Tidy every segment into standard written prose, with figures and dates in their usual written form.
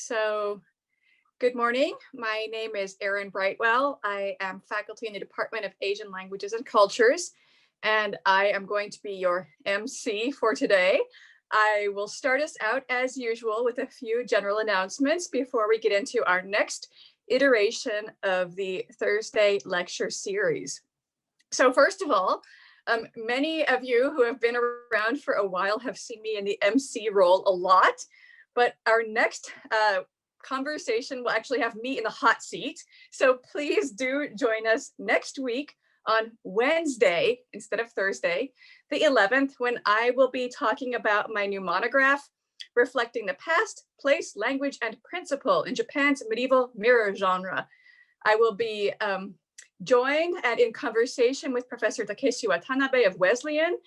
So, good morning. My name is Erin Brightwell. I am faculty in the Department of Asian Languages and Cultures, and I am going to be your MC for today. I will start us out as usual with a few general announcements before we get into our next iteration of the Thursday lecture series. So first of all, many of you who have been around for a while have seen me in the MC role a lot, but our next conversation will actually have me in the hot seat. So please do join us next week on Wednesday instead of Thursday, the 11th, when I will be talking about my new monograph, Reflecting the Past, Place, Language, and Principle in Japan's Medieval Mirror Genre. I will be joined and in conversation with Professor Takeshi Watanabe of Wesleyan,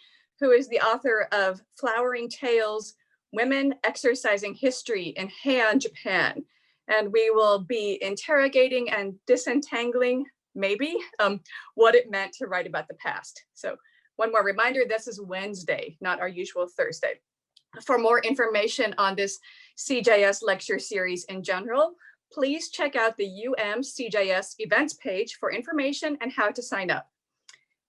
who is the author of Flowering Tales, Women Exercising History in Heian, Japan. And we will be interrogating and disentangling, maybe, what it meant to write about the past. So one more reminder, this is Wednesday, not our usual Thursday. For more information on this CJS lecture series in general, please check out the CJS events page for information and how to sign up.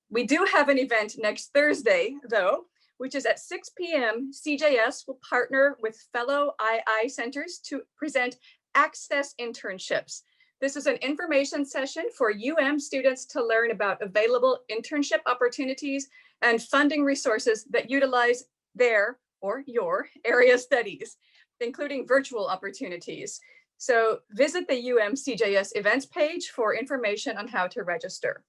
We do have an event next Thursday, though, which is at 6 p.m. CJS will partner with fellow II centers to present Access Internships. This is an information session for students to learn about available internship opportunities and funding resources that utilize their or your area studies, including virtual opportunities. So visit the CJS events page for information on how to register.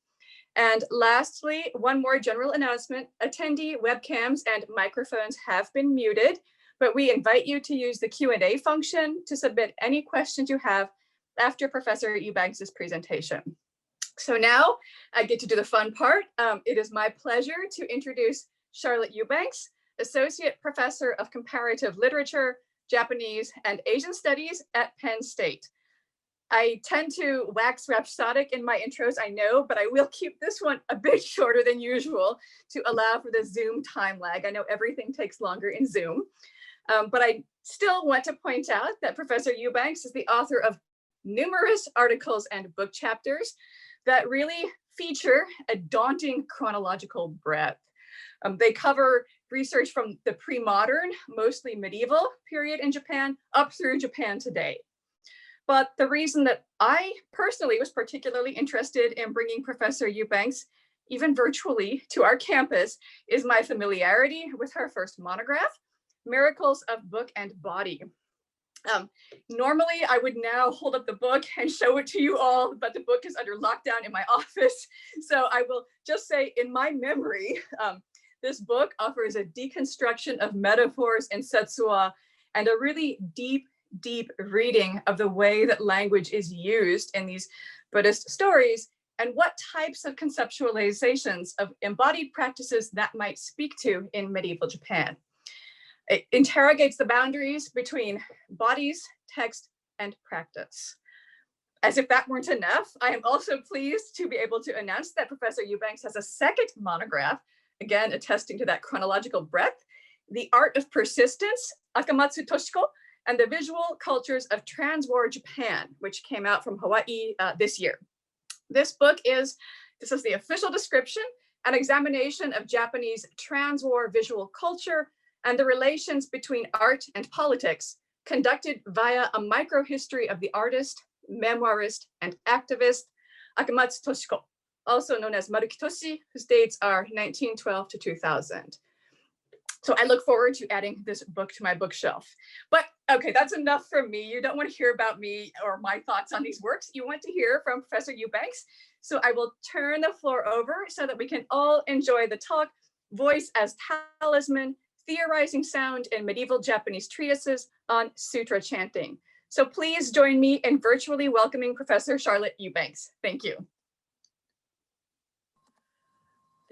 And lastly, one more general announcement. Attendee webcams and microphones have been muted, but we invite you to use the Q&A function to submit any questions you have after Professor Eubanks' presentation. So now I get to do the fun part. It is my pleasure to introduce Charlotte Eubanks, Associate Professor of Comparative Literature, Japanese, and Asian Studies at Penn State. I tend to wax rhapsodic in my intros, I know, but I will keep this one a bit shorter than usual to allow for the Zoom time lag. I know everything takes longer in Zoom, but I still want to point out that Professor Eubanks is the author of numerous articles and book chapters that really feature a daunting chronological breadth. They cover research from the pre-modern, mostly medieval period in Japan up through Japan today. But the reason that I personally was particularly interested in bringing Professor Eubanks, even virtually, to our campus is my familiarity with her first monograph, Miracles of Book and Body. Normally, I would now hold up the book and show it to you all, but the book is under lockdown in my office. So I will just say, in my memory, this book offers a deconstruction of metaphors and setsua and a really deep reading of the way that language is used in these Buddhist stories and what types of conceptualizations of embodied practices that might speak to in medieval Japan. It interrogates the boundaries between bodies, text, and practice. As if that weren't enough, I am also pleased to be able to announce that Professor Eubanks has a second monograph, again attesting to that chronological breadth, The Art of Persistence, Akamatsu Toshiko, and the Visual Cultures of Transwar Japan, which came out from Hawaii this year. This book is the official description, an examination of Japanese transwar visual culture and the relations between art and politics, conducted via a microhistory of the artist, memoirist, and activist, Akamatsu Toshiko, also known as Maruki Toshi, whose dates are 1912 to 2000. So I look forward to adding this book to my bookshelf. But okay, that's enough from me. You don't want to hear about me or my thoughts on these works. You want to hear from Professor Eubanks. So I will turn the floor over so that we can all enjoy the talk, Voice as Talisman, Theorizing Sound in Medieval Japanese Treatises on Sutra Chanting. So please join me in virtually welcoming Professor Charlotte Eubanks. Thank you.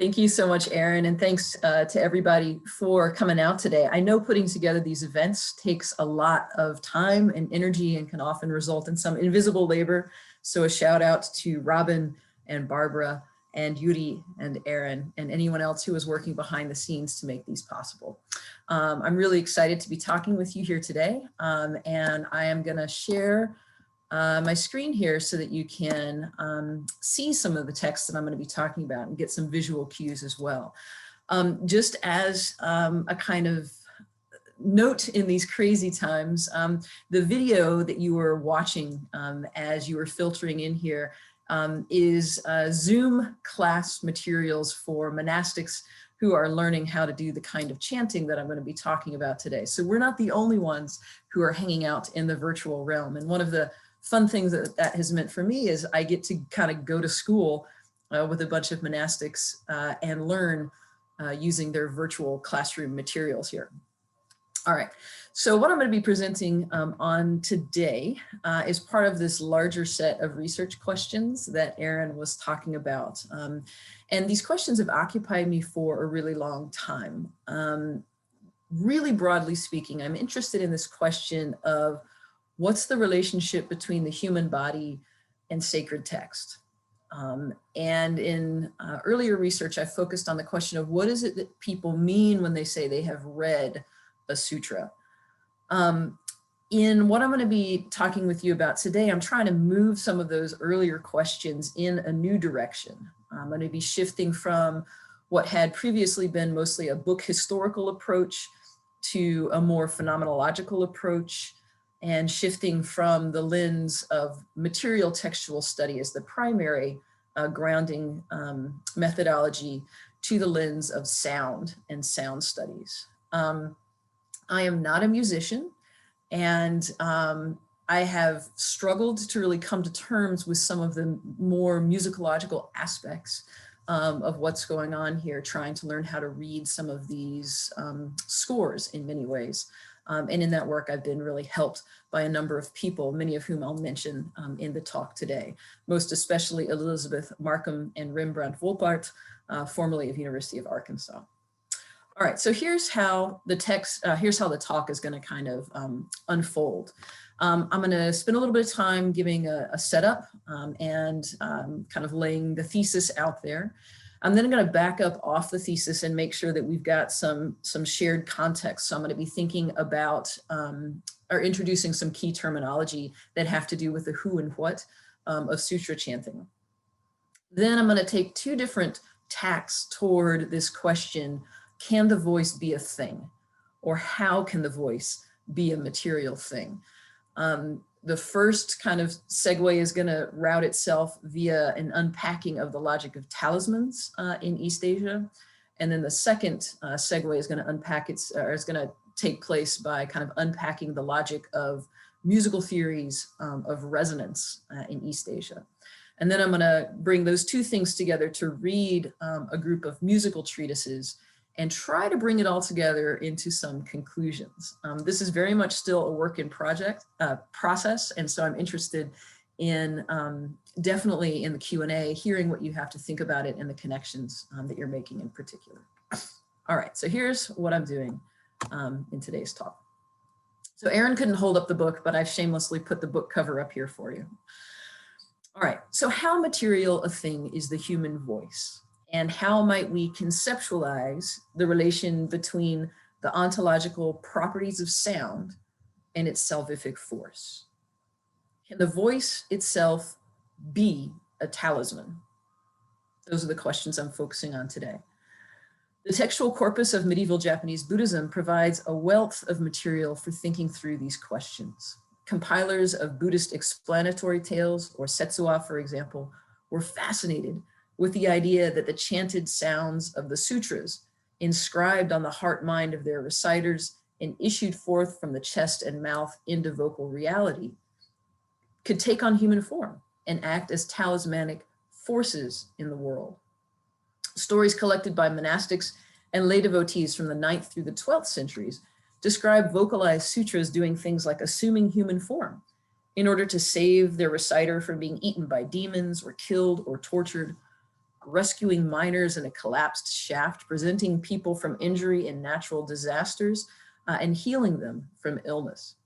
Thank you so much, Erin, and thanks to everybody for coming out today. I know putting together these events takes a lot of time and energy and can often result in some invisible labor. So a shout out to Robin and Barbara and Yuri and Aaron and anyone else who is working behind the scenes to make these possible. I'm really excited to be talking with you here today, and I am going to share my screen here so that you can see some of the text that I'm going to be talking about and get some visual cues as well. Just as a kind of note in these crazy times, the video that you were watching as you were filtering in here is Zoom class materials for monastics who are learning how to do the kind of chanting that I'm going to be talking about today. So we're not the only ones who are hanging out in the virtual realm. And one of the fun things that that has meant for me is I get to kind of go to school with a bunch of monastics and learn using their virtual classroom materials here. All right, so what I'm going to be presenting on today is part of this larger set of research questions that Aaron was talking about. And these questions have occupied me for a really long time. Really broadly speaking, I'm interested in this question of what's the relationship between the human body and sacred text? And in earlier research, I focused on the question of what is it that people mean when they say they have read a sutra. In what I'm going to be talking with you about today, I'm trying to move some of those earlier questions in a new direction. I'm going to be shifting from what had previously been mostly a book historical approach to a more phenomenological approach, and shifting from the lens of material textual study as the primary grounding methodology to the lens of sound and sound studies. I am not a musician, and I have struggled to really come to terms with some of the more musicological aspects of what's going on here, trying to learn how to read some of these scores in many ways. And in that work, I've been really helped by a number of people, many of whom I'll mention in the talk today, most especially Elizabeth Markham and Rembrandt Wolpert, formerly of University of Arkansas. All right, so here's how the talk is going to kind of unfold. I'm going to spend a little bit of time giving a setup and kind of laying the thesis out there. I'm then going to back up off the thesis and make sure that we've got some shared context. So I'm going to be thinking about or introducing some key terminology that have to do with the who and what of sutra chanting. Then I'm going to take two different tacks toward this question: can the voice be a thing? Or how can the voice be a material thing? The first kind of segue is going to route itself via an unpacking of the logic of talismans in East Asia. And then the second segue is going to take place by kind of unpacking the logic of musical theories of resonance in East Asia. And then I'm going to bring those two things together to read a group of musical treatises and try to bring it all together into some conclusions. This is very much still a work in process, and so I'm interested in definitely in the Q&A, hearing what you have to think about it and the connections that you're making in particular. All right, so here's what I'm doing in today's talk. So Aaron couldn't hold up the book, but I've shamelessly put the book cover up here for you. All right, so how material a thing is the human voice? And how might we conceptualize the relation between the ontological properties of sound and its salvific force? Can the voice itself be a talisman? Those are the questions I'm focusing on today. The textual corpus of medieval Japanese Buddhism provides a wealth of material for thinking through these questions. Compilers of Buddhist explanatory tales, or Setsuwa, for example, were fascinated with the idea that the chanted sounds of the sutras, inscribed on the heart-mind of their reciters and issued forth from the chest and mouth into vocal reality, could take on human form and act as talismanic forces in the world. Stories collected by monastics and lay devotees from the 9th through the 12th centuries describe vocalized sutras doing things like assuming human form in order to save their reciter from being eaten by demons or killed or tortured, rescuing miners in a collapsed shaft, presenting people from injury and natural disasters, and healing them from illness.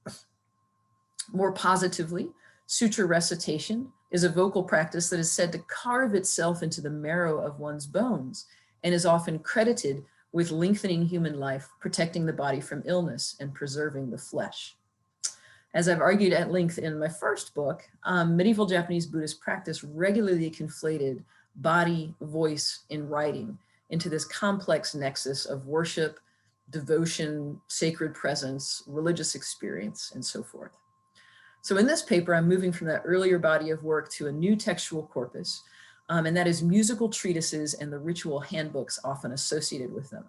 More positively, sutra recitation is a vocal practice that is said to carve itself into the marrow of one's bones and is often credited with lengthening human life, protecting the body from illness, and preserving the flesh. As I've argued at length in my first book, medieval Japanese Buddhist practice regularly conflated body, voice, and writing into this complex nexus of worship, devotion, sacred presence, religious experience, and so forth. So in this paper, I'm moving from that earlier body of work to a new textual corpus, and that is musical treatises and the ritual handbooks often associated with them.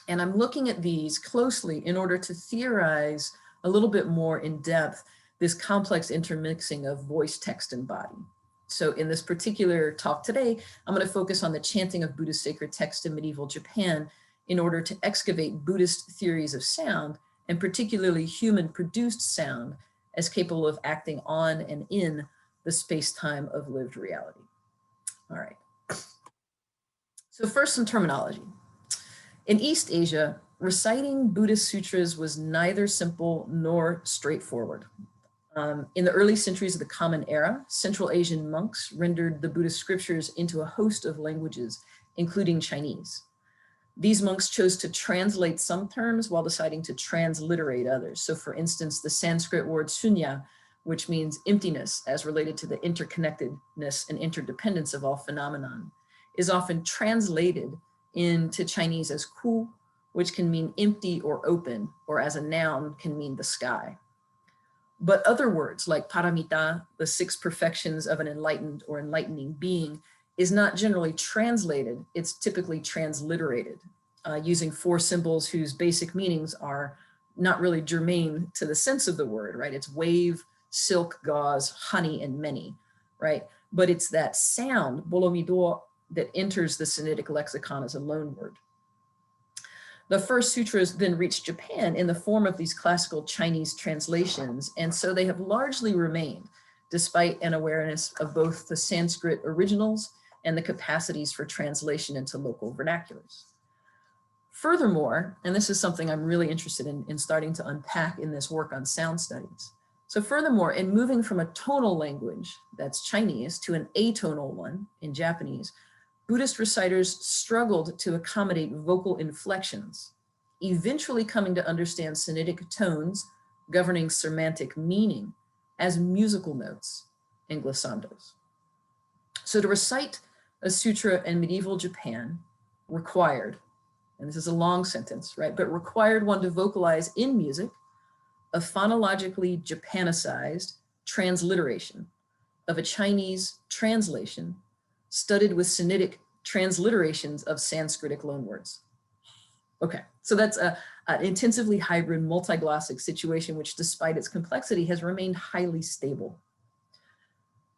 And I'm looking at these closely in order to theorize a little bit more in depth this complex intermixing of voice, text, and body. So in this particular talk today, I'm going to focus on the chanting of Buddhist sacred text in medieval Japan in order to excavate Buddhist theories of sound, and particularly human-produced sound, as capable of acting on and in the space-time of lived reality. All right. So first, some terminology. In East Asia, reciting Buddhist sutras was neither simple nor straightforward. In the early centuries of the Common Era, Central Asian monks rendered the Buddhist scriptures into a host of languages, including Chinese. These monks chose to translate some terms while deciding to transliterate others. So for instance, the Sanskrit word sunya, which means emptiness as related to the interconnectedness and interdependence of all phenomenon, is often translated into Chinese as ku, which can mean empty or open, or as a noun can mean the sky. But other words like paramita, the 6 perfections of an enlightened or enlightening being, is not generally translated, it's typically transliterated, using 4 symbols whose basic meanings are not really germane to the sense of the word, right? It's wave, silk, gauze, honey, and many, right? But it's that sound, bolomido, that enters the Sinitic lexicon as a loan word. The first sutras then reached Japan in the form of these classical Chinese translations, and so they have largely remained, despite an awareness of both the Sanskrit originals and the capacities for translation into local vernaculars. Furthermore, and this is something I'm really interested in starting to unpack in this work on sound studies. So furthermore, in moving from a tonal language, that's Chinese, to an atonal one in Japanese, Buddhist reciters struggled to accommodate vocal inflections, eventually coming to understand Sinitic tones governing semantic meaning as musical notes and glissandos. So to recite a sutra in medieval Japan required, and this is a long sentence, right, but required one to vocalize in music a phonologically Japanicized transliteration of a Chinese translation studded with Sinitic transliterations of Sanskritic loanwords. Okay, so that's an intensively hybrid multiglossic situation, which despite its complexity has remained highly stable.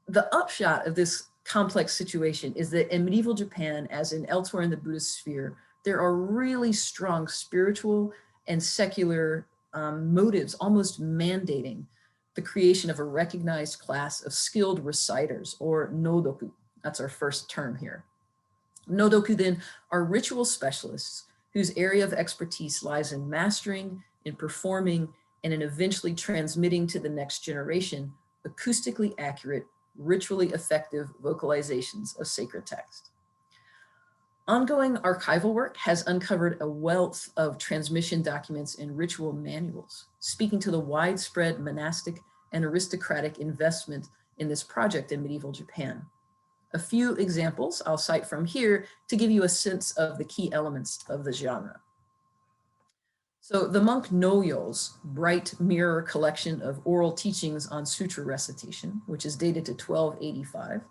The upshot of this complex situation is that in medieval Japan, as in elsewhere in the Buddhist sphere, there are really strong spiritual and secular motives almost mandating the creation of a recognized class of skilled reciters, or nodoku. That's our first term here. Nodoku then are ritual specialists whose area of expertise lies in mastering, in performing, and in eventually transmitting to the next generation acoustically accurate, ritually effective vocalizations of sacred text. Ongoing archival work has uncovered a wealth of transmission documents and ritual manuals, speaking to the widespread monastic and aristocratic investment in this project in medieval Japan. A few examples I'll cite from here to give you a sense of the key elements of the genre. So the monk Noyo's Bright Mirror collection of oral teachings on sutra recitation, which is dated to 1285,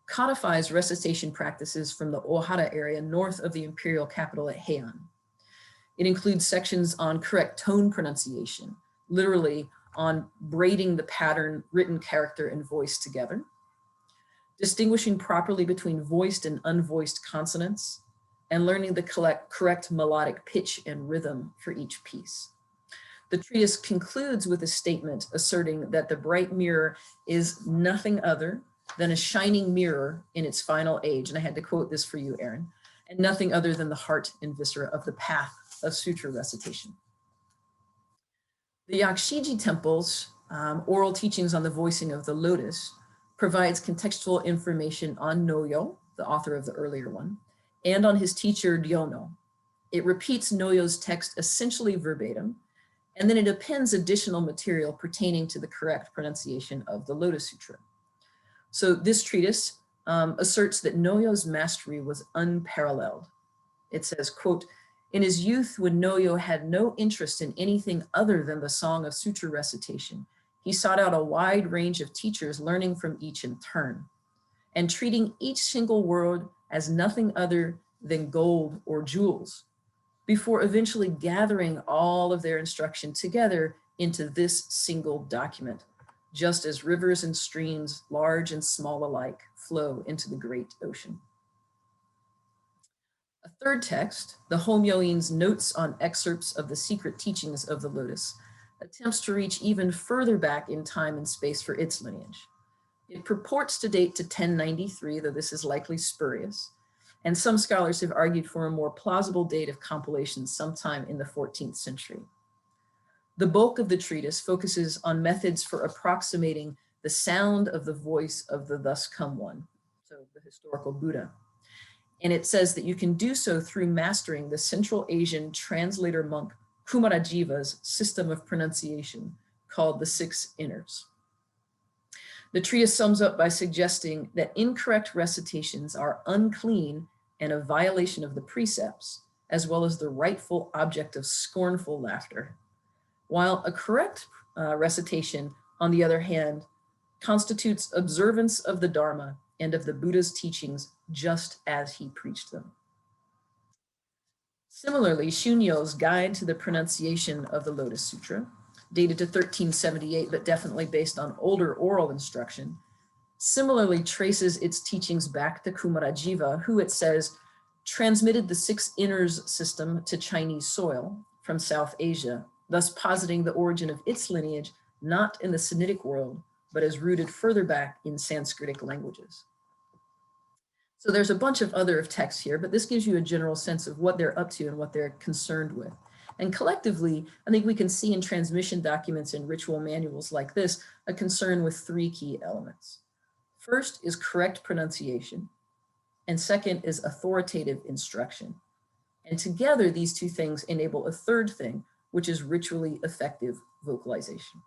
codifies recitation practices from the Ohara area north of the imperial capital at Heian. It includes sections on correct tone pronunciation, literally on braiding the pattern, written character, and voice together, distinguishing properly between voiced and unvoiced consonants, and learning the correct melodic pitch and rhythm for each piece. The treatise concludes with a statement asserting that the bright mirror is nothing other than a shining mirror in its final age. And I had to quote this for you, Aaron, and nothing other than the heart and viscera of the path of sutra recitation. The Yakshiji temple's oral teachings on the voicing of the lotus provides contextual information on Noyo, the author of the earlier one, and on his teacher Ryono. It repeats Noyo's text essentially verbatim, and then it appends additional material pertaining to the correct pronunciation of the Lotus Sutra. So this treatise asserts that Noyo's mastery was unparalleled. It says, quote, "In his youth, when Noyo had no interest in anything other than the song of sutra recitation, he sought out a wide range of teachers, learning from each in turn, and treating each single word as nothing other than gold or jewels, before eventually gathering all of their instruction together into this single document, just as rivers and streams, large and small alike, flow into the great ocean." A third text, the Homyoin's Notes on Excerpts of the Secret Teachings of the Lotus, attempts to reach even further back in time and space for its lineage. It purports to date to 1093, though this is likely spurious, and some scholars have argued for a more plausible date of compilation sometime in the 14th century. The bulk of the treatise focuses on methods for approximating the sound of the voice of the thus come one, so the historical Buddha. And it says that you can do so through mastering the Central Asian translator monk Kumarajiva's system of pronunciation called the Six Inners. The treatise sums up by suggesting that incorrect recitations are unclean and a violation of the precepts, as well as the rightful object of scornful laughter, while a correct recitation, on the other hand, constitutes observance of the Dharma and of the Buddha's teachings just as he preached them. Similarly, Shomyo's Guide to the Pronunciation of the Lotus Sutra, dated to 1378, but definitely based on older oral instruction, similarly traces its teachings back to Kumarajiva, who, it says, transmitted the Six Inners system to Chinese soil from South Asia, thus positing the origin of its lineage not in the Sinitic world, but as rooted further back in Sanskritic languages. So there's a bunch of other texts here, but this gives you a general sense of what they're up to and what they're concerned with. And collectively, I think we can see in transmission documents and ritual manuals like this, a concern with three key elements. First is correct pronunciation, and second is authoritative instruction. And together, these two things enable a third thing, which is ritually effective vocalization.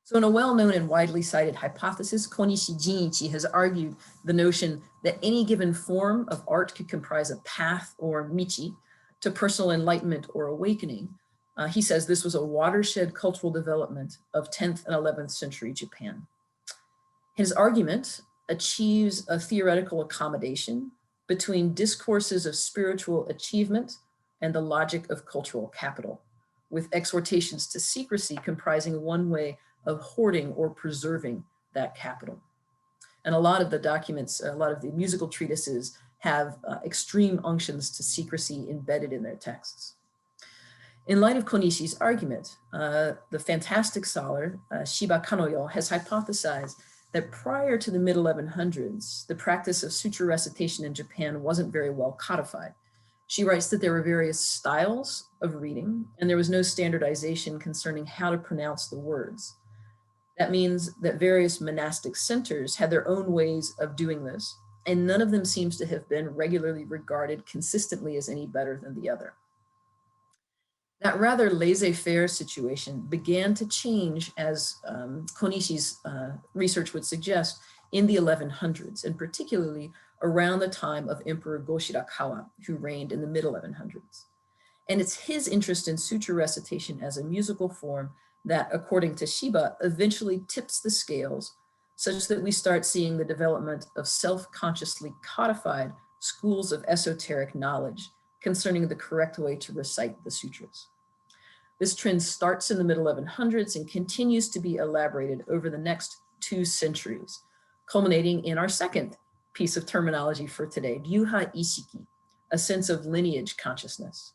So in a well-known and widely cited hypothesis, Konishi Jinichi has argued the notion that any given form of art could comprise a path or michi to personal enlightenment or awakening. He says this was a watershed cultural development of 10th and 11th century Japan. His argument achieves a theoretical accommodation between discourses of spiritual achievement and the logic of cultural capital, with exhortations to secrecy comprising one way of hoarding or preserving that capital. And a lot of the documents, a lot of the musical treatises have extreme unctions to secrecy embedded in their texts. In light of Konishi's argument, the fantastic scholar Shiba Kanoyo has hypothesized that prior to the mid-1100s, the practice of sutra recitation in Japan wasn't very well codified. She writes that there were various styles of reading, and there was no standardization concerning how to pronounce the words. That means that various monastic centers had their own ways of doing this, and none of them seems to have been regularly regarded consistently as any better than the other. That rather laissez-faire situation began to change, as Konishi's research would suggest, in the 1100s, and particularly around the time of Emperor Go-Shirakawa, who reigned in the mid-1100s. And it's his interest in sutra recitation as a musical form that, according to Shiba, eventually tips the scales such that we start seeing the development of self-consciously codified schools of esoteric knowledge concerning the correct way to recite the sutras. This trend starts in the mid-1100s and continues to be elaborated over the next 2 centuries, culminating in our second piece of terminology for today, Ryuha Ishiki, a sense of lineage consciousness.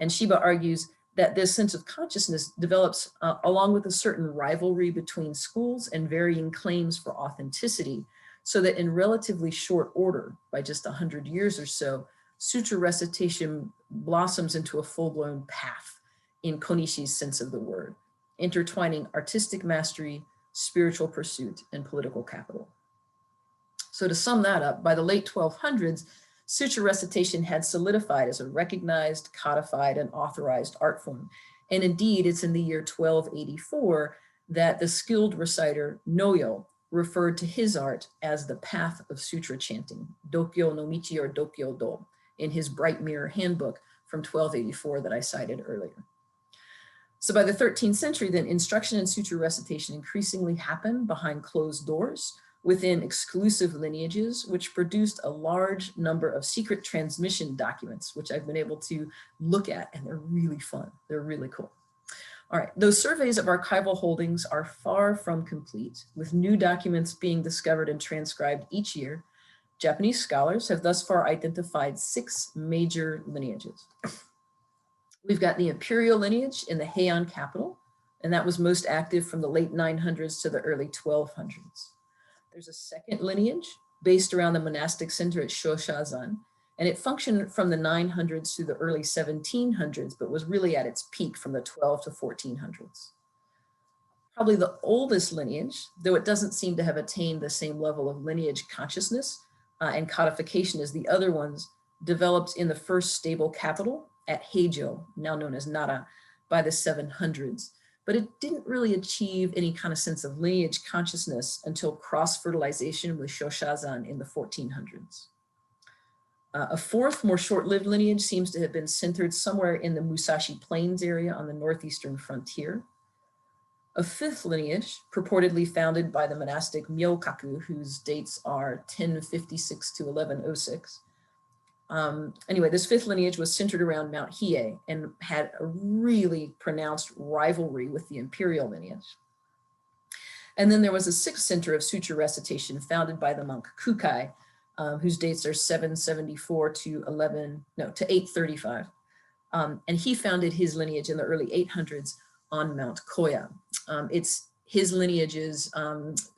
And Shiba argues that this sense of consciousness develops along with a certain rivalry between schools and varying claims for authenticity, so that in relatively short order, by just 100 years or so, sutra recitation blossoms into a full-blown path in Konishi's sense of the word, intertwining artistic mastery, spiritual pursuit, and political capital. So to sum that up, by the late 1200s, sutra recitation had solidified as a recognized, codified, and authorized art form. And indeed, it's in the year 1284 that the skilled reciter Noyo referred to his art as the path of sutra chanting, Dokyo no Michi or Dokyo Do, in his Bright Mirror Handbook from 1284 that I cited earlier. So by the 13th century, then, instruction in sutra recitation increasingly happened behind closed doors within exclusive lineages, which produced a large number of secret transmission documents, which I've been able to look at, and they're really fun. They're really cool. All right, those surveys of archival holdings are far from complete, with new documents being discovered and transcribed each year. Japanese scholars have thus far identified 6 major lineages. We've got the imperial lineage in the Heian capital, and that was most active from the late 900s to the early 1200s. There's a second lineage based around the monastic center at Shoshazan, and it functioned from the 900s to the early 1700s, but was really at its peak from the 12 to 1400s. Probably the oldest lineage, though it doesn't seem to have attained the same level of lineage consciousness and codification as the other ones, developed in the first stable capital at Heijo, now known as Nara, by the 700s. But it didn't really achieve any kind of sense of lineage consciousness until cross-fertilization with Shoshazan in the 1400s. A fourth, more short-lived lineage seems to have been centered somewhere in the Musashi Plains area on the northeastern frontier. A fifth lineage, purportedly founded by the monastic Myokaku, whose dates are 1056 to 1106. Anyway, this fifth lineage was centered around Mount Hiei and had a really pronounced rivalry with the imperial lineage. And then there was a sixth center of sutra recitation founded by the monk Kukai, whose dates are 774 to 835. And he founded his lineage in the early 800s on Mount Koya. It's his lineage's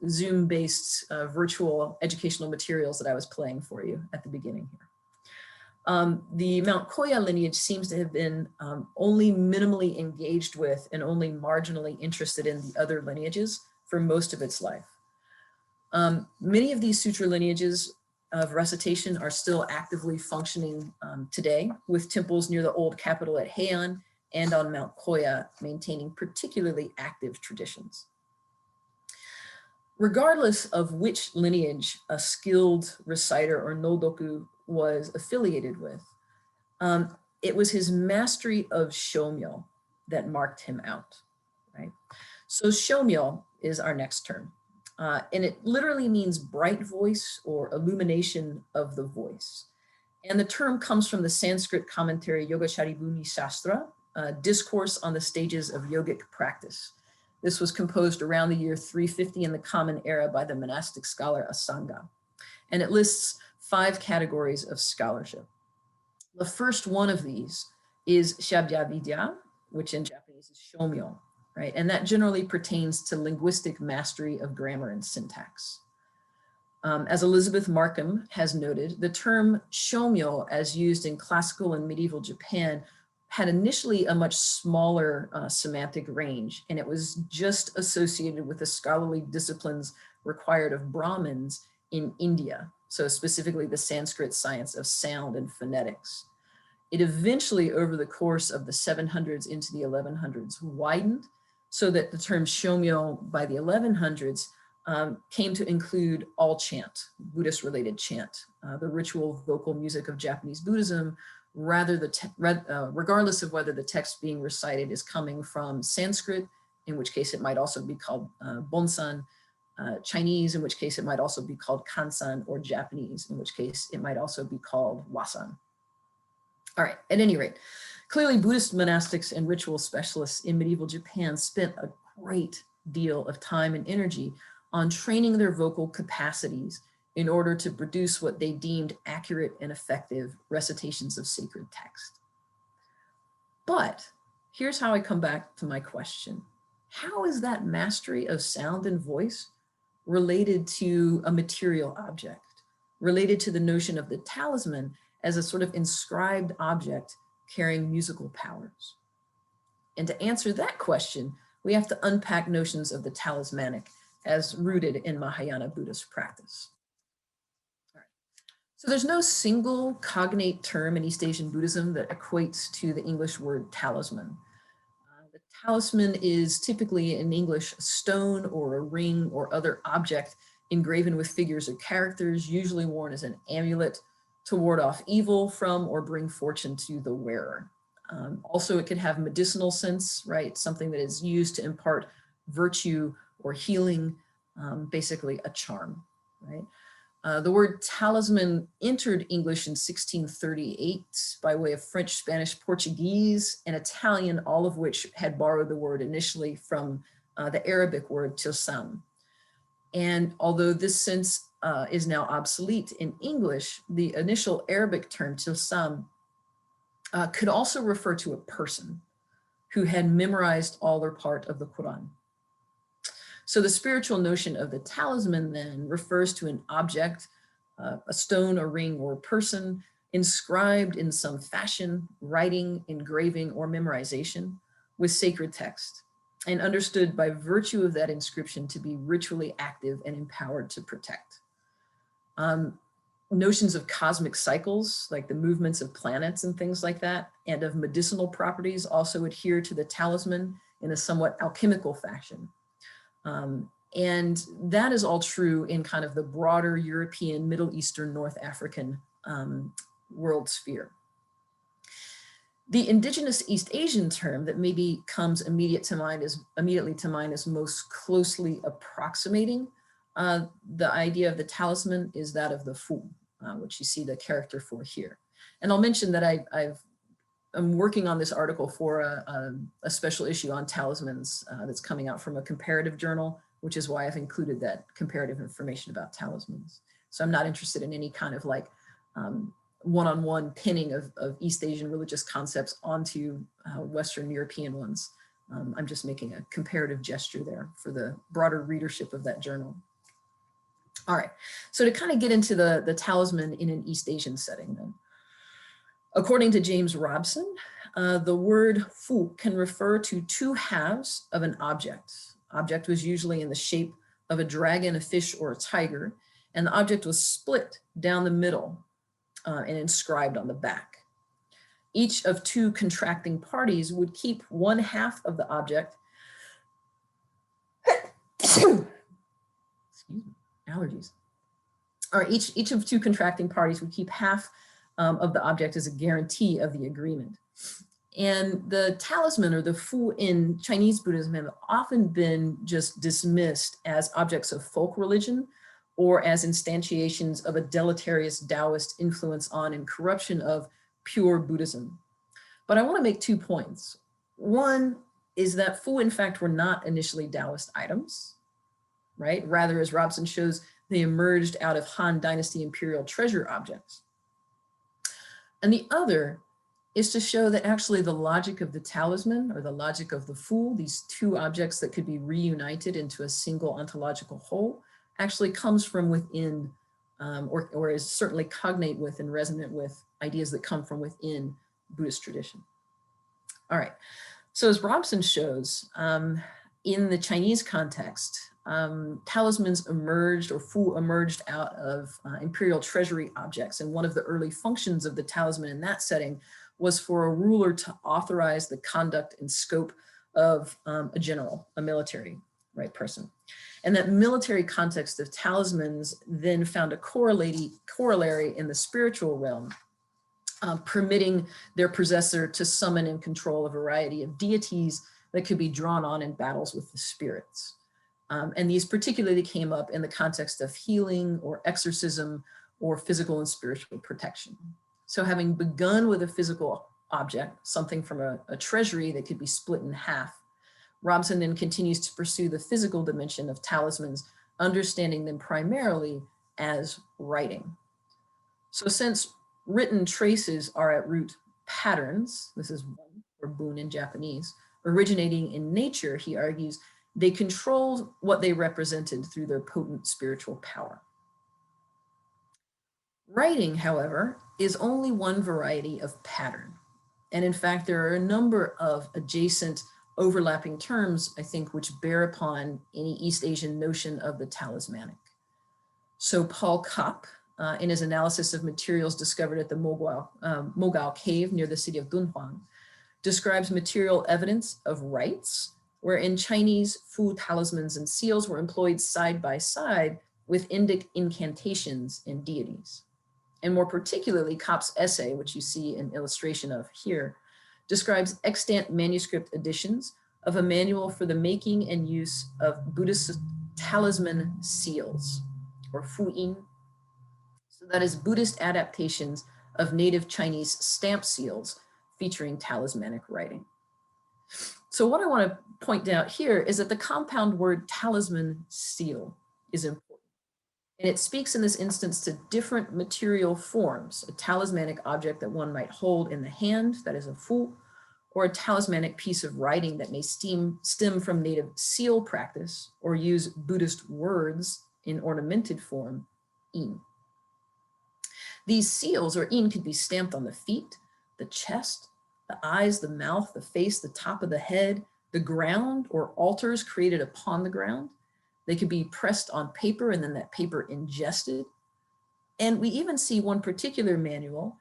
Zoom-based virtual educational materials that I was playing for you at the beginning here. The Mount Koya lineage seems to have been only minimally engaged with and only marginally interested in the other lineages for most of its life. Many of these sutra lineages of recitation are still actively functioning today, with temples near the old capital at Heian and on Mount Koya maintaining particularly active traditions. Regardless of which lineage a skilled reciter or nodoku was affiliated with, it was his mastery of Shomyo that marked him out, right? So Shomyo is our next term. And it literally means bright voice or illumination of the voice. And the term comes from the Sanskrit commentary Yogacharibhumi Shastra, discourse on the stages of yogic practice. This was composed around the year 350 in the Common Era by the monastic scholar Asanga. And it lists 5 categories of scholarship. The first one of these is Shabdya Vidya, which in Japanese is Shomyo. Right? And that generally pertains to linguistic mastery of grammar and syntax. As Elizabeth Markham has noted, the term Shomyo, as used in classical and medieval Japan, had initially a much smaller semantic range, and it was just associated with the scholarly disciplines required of Brahmins in India, so specifically the Sanskrit science of sound and phonetics. It eventually, over the course of the 700s into the 1100s, widened so that the term Shomyo by the 1100s came to include all chant, Buddhist-related chant, the ritual vocal music of Japanese Buddhism, regardless of whether the text being recited is coming from Sanskrit, in which case it might also be called Bonsan, Chinese, in which case it might also be called Kansan, or Japanese, in which case it might also be called Wasan. All right, at any rate, clearly Buddhist monastics and ritual specialists in medieval Japan spent a great deal of time and energy on training their vocal capacities in order to produce what they deemed accurate and effective recitations of sacred text. But here's how I come back to my question. How is that mastery of sound and voice related to a material object, related to the notion of the talisman as a sort of inscribed object carrying musical powers? And to answer that question, we have to unpack notions of the talismanic as rooted in Mahayana Buddhist practice. All right. So there's no single cognate term in East Asian Buddhism that equates to the English word talisman. The talisman is typically in English a stone or a ring or other object engraven with figures or characters, usually worn as an amulet to ward off evil from or bring fortune to the wearer. Also, it could have medicinal sense, right? Something that is used to impart virtue or healing, basically a charm, right? The word talisman entered English in 1638 by way of French, Spanish, Portuguese, and Italian, all of which had borrowed the word initially from the Arabic word tilsam. And although this sense is now obsolete in English, the initial Arabic term tilsam could also refer to a person who had memorized all or part of the Quran. So the spiritual notion of the talisman then refers to an object, a stone, a ring, or a person inscribed in some fashion, writing, engraving, or memorization with sacred text, and understood by virtue of that inscription to be ritually active and empowered to protect. Notions of cosmic cycles, like the movements of planets and things like that, and of medicinal properties also adhere to the talisman in a somewhat alchemical fashion. And that is all true in kind of the broader European, Middle Eastern, North African world sphere. The indigenous East Asian term that maybe comes immediately to mind as most closely approximating the idea of the talisman is that of the fu, which you see the character for here. And I'll mention that I'm working on this article for a special issue on talismans that's coming out from a comparative journal, which is why I've included that comparative information about talismans. So I'm not interested in any kind of like one-on-one pinning of East Asian religious concepts onto Western European ones. I'm just making a comparative gesture there for the broader readership of that journal. All right, so to kind of get into the talisman in an East Asian setting then. According to James Robson, the word fu can refer to two halves of an object. Object was usually in the shape of a dragon, a fish, or a tiger, and the object was split down the middle and inscribed on the back. Each of two contracting parties would keep one half of the object. Excuse me, allergies. Or each of two contracting parties would keep half of the object as a guarantee of the agreement. And the talisman or the fu in Chinese Buddhism have often been just dismissed as objects of folk religion or as instantiations of a deleterious Taoist influence on and corruption of pure Buddhism. But I want to make 2 points. One is that fu, in fact, were not initially Taoist items, right? Rather, as Robson shows, they emerged out of Han Dynasty imperial treasure objects. And the other is to show that actually the logic of the talisman or the logic of the fu, these two objects that could be reunited into a single ontological whole, actually comes from within, or is certainly cognate with and resonant with ideas that come from within Buddhist tradition. All right, so as Robson shows, in the Chinese context, talismans emerged, or fu emerged out of imperial treasury objects. And one of the early functions of the talisman in that setting was for a ruler to authorize the conduct and scope of a general, a military, right, person. And that military context of talismans then found a corollary in the spiritual realm, permitting their possessor to summon and control a variety of deities that could be drawn on in battles with the spirits. And these particularly came up in the context of healing or exorcism or physical and spiritual protection. So having begun with a physical object, something from a treasury that could be split in half, Robson then continues to pursue the physical dimension of talismans, understanding them primarily as writing. So since written traces are at root patterns, this is one, or bun in Japanese, originating in nature, he argues, they controlled what they represented through their potent spiritual power. Writing, however, is only one variety of pattern. And in fact, there are a number of adjacent overlapping terms, I think, which bear upon any East Asian notion of the talismanic. So Paul Kopp, in his analysis of materials discovered at the Mogao cave near the city of Dunhuang, describes material evidence of rites, where in Chinese, fu talismans and seals were employed side by side with Indic incantations and deities. And more particularly, Kopp's essay, which you see an illustration of here, describes extant manuscript editions of a manual for the making and use of Buddhist talisman seals, or fuyin. So that is Buddhist adaptations of native Chinese stamp seals featuring talismanic writing. So what I want to point out here is that the compound word talisman seal is important. And it speaks in this instance to different material forms, a talismanic object that one might hold in the hand, that is a fu, or a talismanic piece of writing that may stem from native seal practice or use Buddhist words in ornamented form, in. These seals or in can be stamped on the feet, the chest, the eyes, the mouth, the face, the top of the head, the ground, or altars created upon the ground. They could be pressed on paper and then that paper ingested. And we even see one particular manual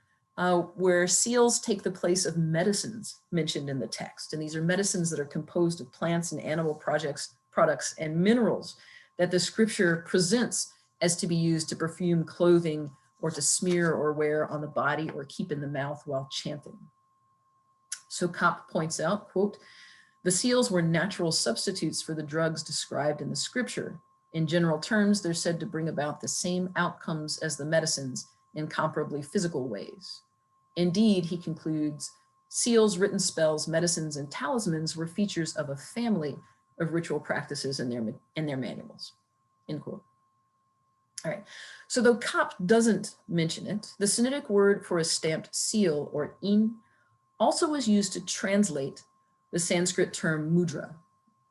where seals take the place of medicines mentioned in the text. And these are medicines that are composed of plants and animal products and minerals that the scripture presents as to be used to perfume clothing or to smear or wear on the body or keep in the mouth while chanting. So Kopp points out, quote, "The seals were natural substitutes for the drugs described in the scripture. In general terms, they're said to bring about the same outcomes as the medicines in comparably physical ways. Indeed," he concludes, "seals, written spells, medicines, and talismans were features of a family of ritual practices in their manuals," end quote. All right, so though Kopp doesn't mention it, the Sinitic word for a stamped seal, or in, also was used to translate the Sanskrit term mudra,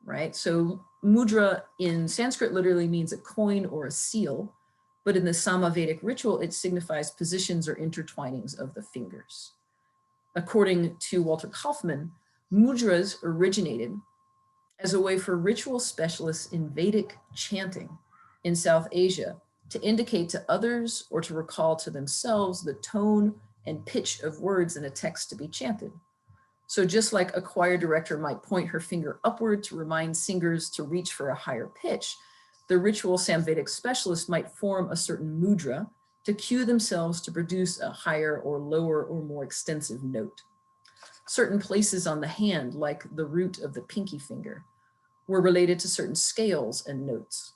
right? So mudra in Sanskrit literally means a coin or a seal, but in the Samavedic ritual, it signifies positions or intertwinings of the fingers. According to Walter Kaufmann, mudras originated as a way for ritual specialists in Vedic chanting in South Asia to indicate to others or to recall to themselves the tone and pitch of words in a text to be chanted. So just like a choir director might point her finger upward to remind singers to reach for a higher pitch, the ritual Samvedic specialist might form a certain mudra to cue themselves to produce a higher or lower or more extensive note. Certain places on the hand, like the root of the pinky finger, were related to certain scales and notes.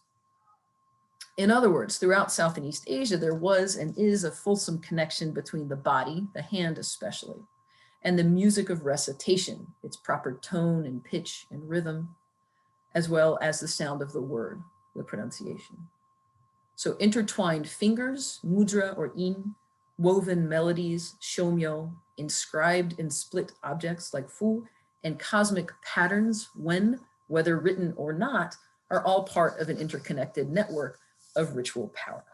In other words, throughout South and East Asia, there was and is a fulsome connection between the body, the hand especially, and the music of recitation, its proper tone and pitch and rhythm, as well as the sound of the word, the pronunciation. So intertwined fingers, mudra or in, woven melodies, shomyo, inscribed in split objects like fu, and cosmic patterns when, whether written or not, are all part of an interconnected network of ritual power.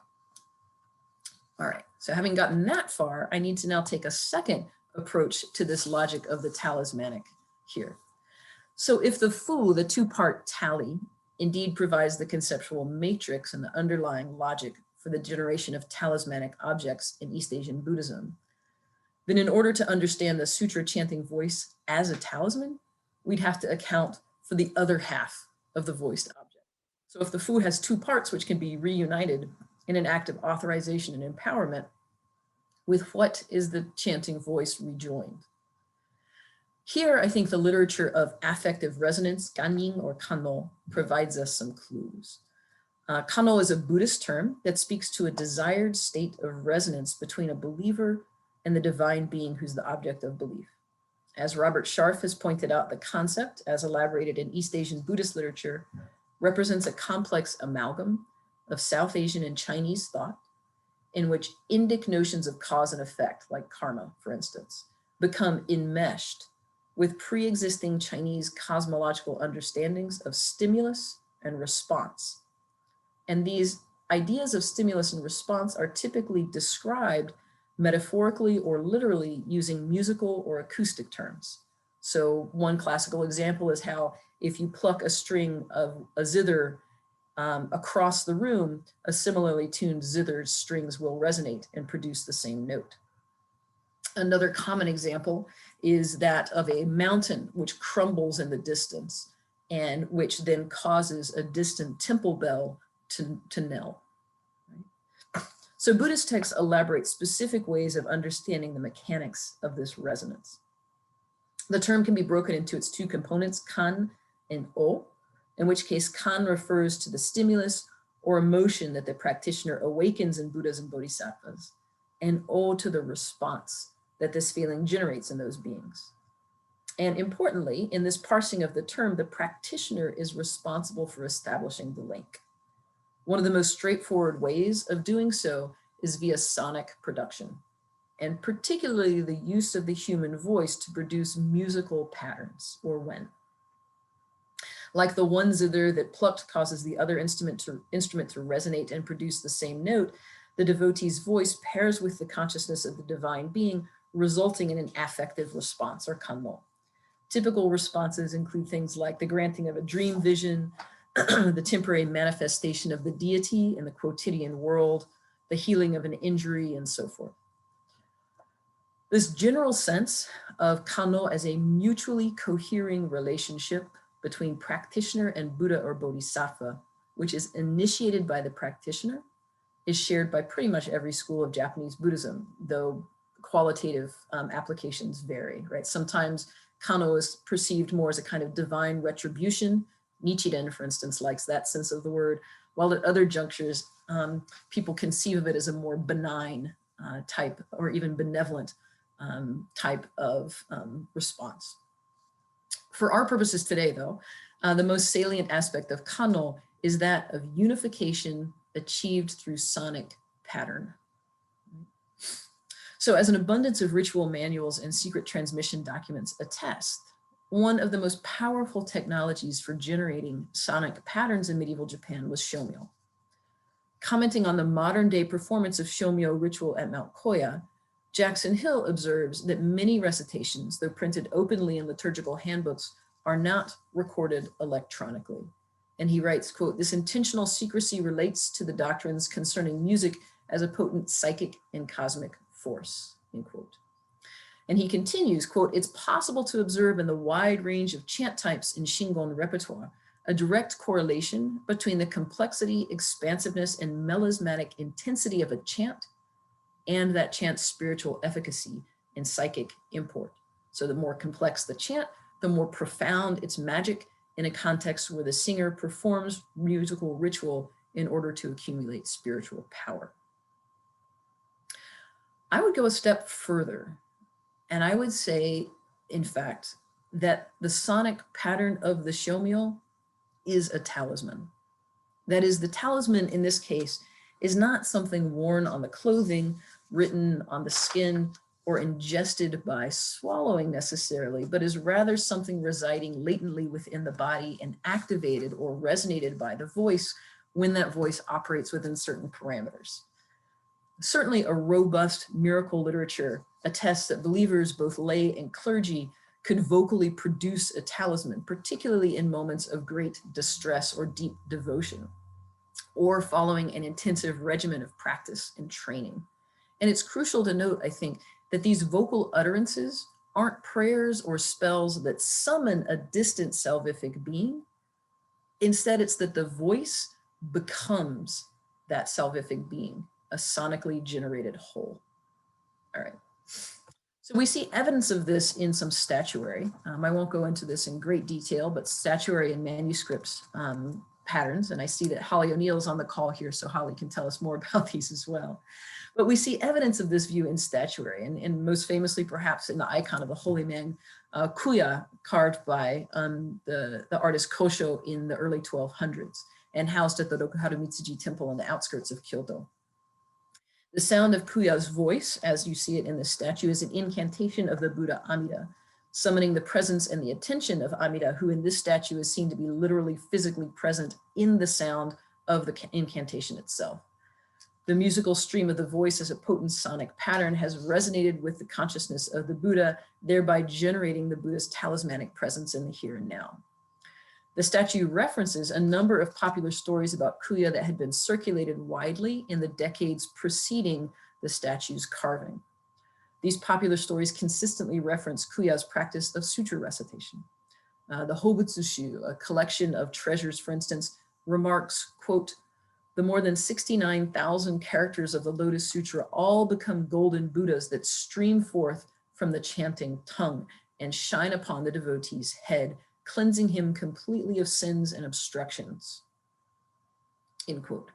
All right, so having gotten that far, I need to now take a second approach to this logic of the talismanic here. So if the fu, the two-part tally, indeed provides the conceptual matrix and the underlying logic for the generation of talismanic objects in East Asian Buddhism, then in order to understand the sutra chanting voice as a talisman, we'd have to account for the other half of the voiced object. So if the fu has two parts which can be reunited in an act of authorization and empowerment, with what is the chanting voice rejoined? Here, I think the literature of affective resonance, ganyin or kano, provides us some clues. Kano is a Buddhist term that speaks to a desired state of resonance between a believer and the divine being who's the object of belief. As Robert Scharf has pointed out, the concept, as elaborated in East Asian Buddhist literature, represents a complex amalgam of South Asian and Chinese thought, in which Indic notions of cause and effect, like karma, for instance, become enmeshed with pre-existing Chinese cosmological understandings of stimulus and response. And these ideas of stimulus and response are typically described metaphorically or literally using musical or acoustic terms. So one classical example is how if you pluck a string of a zither across the room, a similarly tuned zither strings will resonate and produce the same note. Another common example is that of a mountain which crumbles in the distance and which then causes a distant temple bell to knell. So Buddhist texts elaborate specific ways of understanding the mechanics of this resonance. The term can be broken into its two components, kan and o, in which case kan refers to the stimulus or emotion that the practitioner awakens in Buddhas and Bodhisattvas, and o to the response that this feeling generates in those beings. And importantly, in this parsing of the term, the practitioner is responsible for establishing the link. One of the most straightforward ways of doing so is via sonic production, and particularly the use of the human voice to produce musical patterns, or wen. Like the one zither that plucked causes the other instrument to resonate and produce the same note, the devotee's voice pairs with the consciousness of the divine being, resulting in an affective response, or kanmo. Typical responses include things like the granting of a dream vision, the temporary manifestation of the deity in the quotidian world, the healing of an injury, and so forth. This general sense of kanno as a mutually cohering relationship between practitioner and Buddha or Bodhisattva, which is initiated by the practitioner, is shared by pretty much every school of Japanese Buddhism, though qualitative applications vary, right? Sometimes kanno is perceived more as a kind of divine retribution. Nichiren, for instance, likes that sense of the word, while at other junctures, people conceive of it as a more benign type or even benevolent type of response. For our purposes today, though, the most salient aspect of kanno is that of unification achieved through sonic pattern. So as an abundance of ritual manuals and secret transmission documents attest, one of the most powerful technologies for generating sonic patterns in medieval Japan was Shomyo. Commenting on the modern day performance of Shomyo ritual at Mount Koya, Jackson Hill observes that many recitations, though printed openly in liturgical handbooks, are not recorded electronically. And he writes, quote, "This intentional secrecy relates to the doctrines concerning music as a potent psychic and cosmic force," end quote. And he continues, quote, "It's possible to observe in the wide range of chant types in Shingon repertoire a direct correlation between the complexity, expansiveness, and melismatic intensity of a chant and that chant's spiritual efficacy and psychic import. So the more complex the chant, the more profound its magic in a context where the singer performs musical ritual in order to accumulate spiritual power." I would go a step further, and I would say, in fact, that the sonic pattern of the Shomyo is a talisman. That is, the talisman in this case is not something worn on the clothing, written on the skin, or ingested by swallowing necessarily, but is rather something residing latently within the body and activated or resonated by the voice when that voice operates within certain parameters. Certainly a robust miracle literature attests that believers, both lay and clergy, could vocally produce a talisman, particularly in moments of great distress or deep devotion, or following an intensive regimen of practice and training. And it's crucial to note, I think, that these vocal utterances aren't prayers or spells that summon a distant salvific being. Instead, it's that the voice becomes that salvific being, a sonically generated whole. All right. So we see evidence of this in some statuary. I won't go into this in great detail, but statuary and manuscripts patterns. And I see that Holly O'Neill's on the call here, so Holly can tell us more about these as well. But we see evidence of this view in statuary, and most famously perhaps in the icon of the holy man, Kuya, carved by the artist Kosho in the early 1200s and housed at the Rokuharu Mitsuji temple on the outskirts of Kyoto. The sound of Kuya's voice, as you see it in this statue, is an incantation of the Buddha Amida, summoning the presence and the attention of Amida, who in this statue is seen to be literally physically present in the sound of the incantation itself. The musical stream of the voice as a potent sonic pattern has resonated with the consciousness of the Buddha, thereby generating the Buddha's talismanic presence in the here and now. The statue references a number of popular stories about Kuya that had been circulated widely in the decades preceding the statue's carving. These popular stories consistently reference Kuya's practice of sutra recitation. The Hobutsushu, a collection of treasures, for instance, remarks, quote, "The more than 69,000 characters of the Lotus Sutra all become golden Buddhas that stream forth from the chanting tongue and shine upon the devotee's head, cleansing him completely of sins and obstructions," end quote.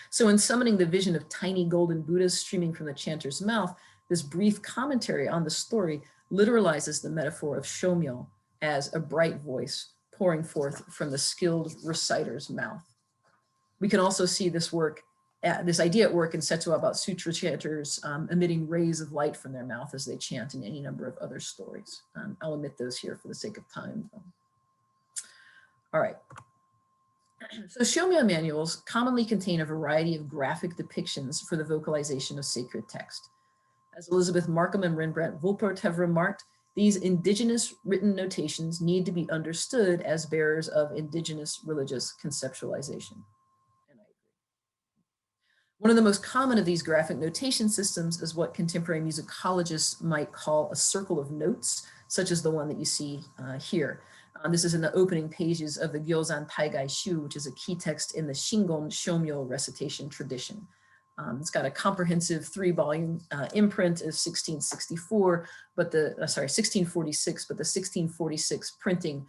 So in summoning the vision of tiny golden Buddhas streaming from the chanter's mouth, this brief commentary on the story literalizes the metaphor of Shomyo as a bright voice pouring forth from the skilled reciter's mouth. We can also see this idea at work in Setsuwa about sutra chanters emitting rays of light from their mouth as they chant in any number of other stories. I'll omit those here for the sake of time. All right. So Shomyo manuals commonly contain a variety of graphic depictions for the vocalization of sacred text. As Elizabeth Markham and Rembrandt Wolpert have remarked, these indigenous written notations need to be understood as bearers of indigenous religious conceptualization. And I agree. One of the most common of these graphic notation systems is what contemporary musicologists might call a circle of notes, such as the one that you see here. This is in the opening pages of the Gyozan Taigai Shu, which is a key text in the Shingon Shomyo recitation tradition. It's got a comprehensive 3-volume imprint of 1664, but the 1646, but the 1646 printing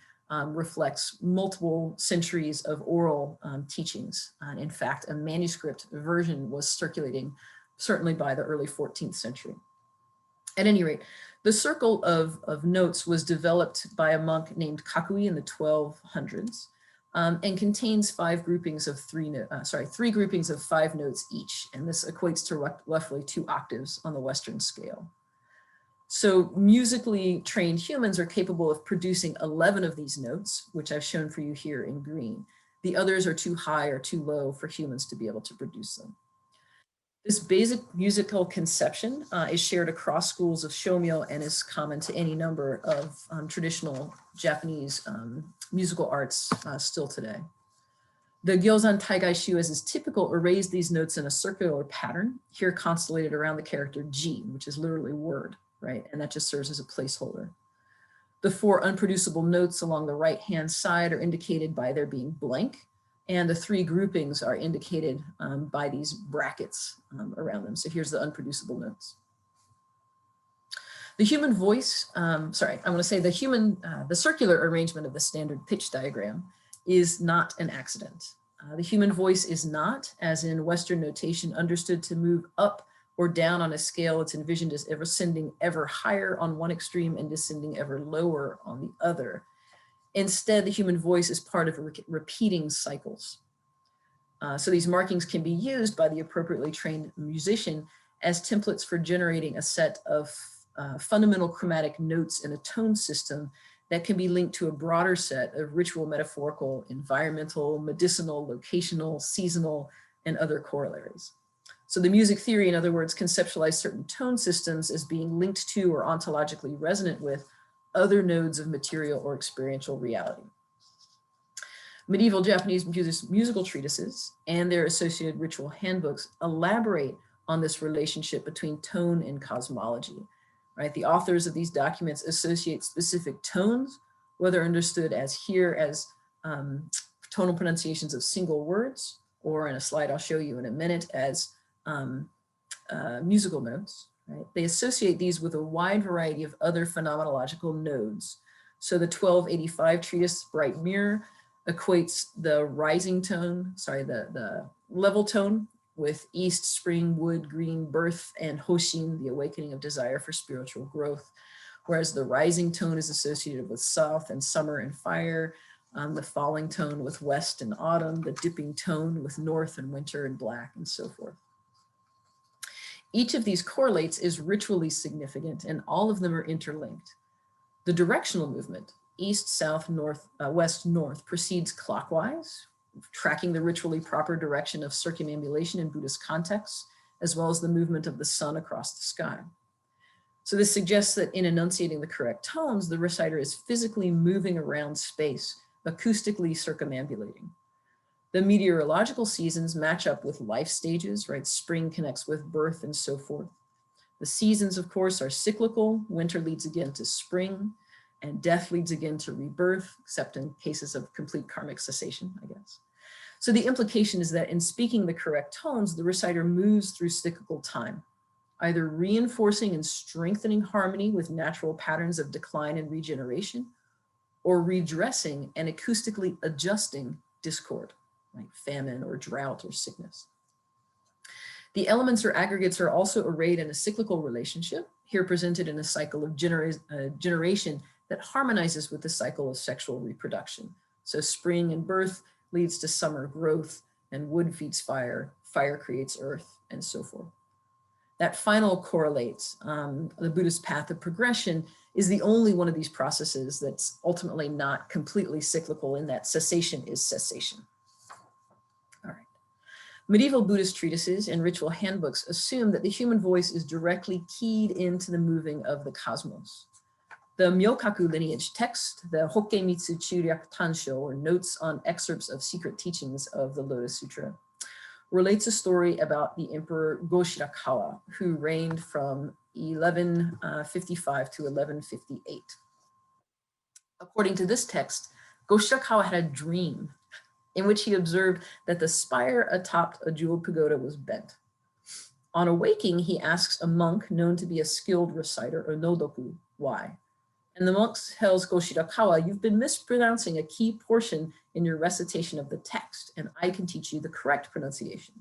reflects multiple centuries of oral teachings. In fact, a manuscript version was circulating certainly by the early 14th century. At any rate, the circle of notes was developed by a monk named Kakui in the 1200s and contains three groupings of 5 notes each. And this equates to roughly 2 octaves on the Western scale. So musically trained humans are capable of producing 11 of these notes, which I've shown for you here in green. The others are too high or too low for humans to be able to produce them. This basic musical conception is shared across schools of Shomyo and is common to any number of traditional Japanese musical arts still today. The Gyozan Taigai Shu, as is typical, arrays these notes in a circular pattern, here constellated around the character Ji, which is literally word, right? And that just serves as a placeholder. The 4 unproducible notes along the right-hand side are indicated by their being blank, and the 3 groupings are indicated by these brackets around them. So here's the unproducible notes. The human voice, the circular arrangement of the standard pitch diagram is not an accident. The human voice is not, as in Western notation, understood to move up or down on a scale. It's envisioned as ascending ever higher on one extreme and descending ever lower on the other. Instead, the human voice is part of repeating cycles. So these markings can be used by the appropriately trained musician as templates for generating a set of fundamental chromatic notes in a tone system that can be linked to a broader set of ritual, metaphorical, environmental, medicinal, locational, seasonal, and other corollaries. So the music theory, in other words, conceptualized certain tone systems as being linked to or ontologically resonant with other nodes of material or experiential reality. Medieval Japanese musical treatises and their associated ritual handbooks elaborate on this relationship between tone and cosmology, right? The authors of these documents associate specific tones, whether understood as here as tonal pronunciations of single words, or in a slide I'll show you in a minute as musical notes. Right? They associate these with a wide variety of other phenomenological nodes. So the 1285 treatise, Bright Mirror, equates the rising tone, the level tone with east, spring, wood, green, birth, and hoshin, the awakening of desire for spiritual growth. Whereas the rising tone is associated with south and summer and fire, the falling tone with west and autumn, the dipping tone with north and winter and black, and so forth. Each of these correlates is ritually significant, and all of them are interlinked. The directional movement, east, south, north, west, north, proceeds clockwise, tracking the ritually proper direction of circumambulation in Buddhist contexts, as well as the movement of the sun across the sky. So this suggests that in enunciating the correct tones, the reciter is physically moving around space, acoustically circumambulating. The meteorological seasons match up with life stages, right? Spring connects with birth and so forth. The seasons, of course, are cyclical. Winter leads again to spring, and death leads again to rebirth, except in cases of complete karmic cessation, I guess. So the implication is that in speaking the correct tones, the reciter moves through cyclical time, either reinforcing and strengthening harmony with natural patterns of decline and regeneration, or redressing and acoustically adjusting discord, like famine or drought or sickness. The elements or aggregates are also arrayed in a cyclical relationship, here presented in a cycle of generation that harmonizes with the cycle of sexual reproduction. So spring and birth leads to summer growth, and wood feeds fire, fire creates earth, and so forth. That final correlates. The Buddhist path of progression is the only one of these processes that's ultimately not completely cyclical, in that cessation is cessation. All right. Medieval Buddhist treatises and ritual handbooks assume that the human voice is directly keyed into the moving of the cosmos. The Myokaku lineage text, the Hokkemitsu Churyak Tansho, or notes on excerpts of secret teachings of the Lotus Sutra, relates a story about the Emperor Go-Shirakawa, who reigned from 1155 to 1158. According to this text, Go-Shirakawa had a dream in which he observed that the spire atop a jeweled pagoda was bent. On awaking, he asks a monk known to be a skilled reciter, or nodoku, why. And the monk tells Go-Shirakawa, you've been mispronouncing a key portion in your recitation of the text, and I can teach you the correct pronunciation.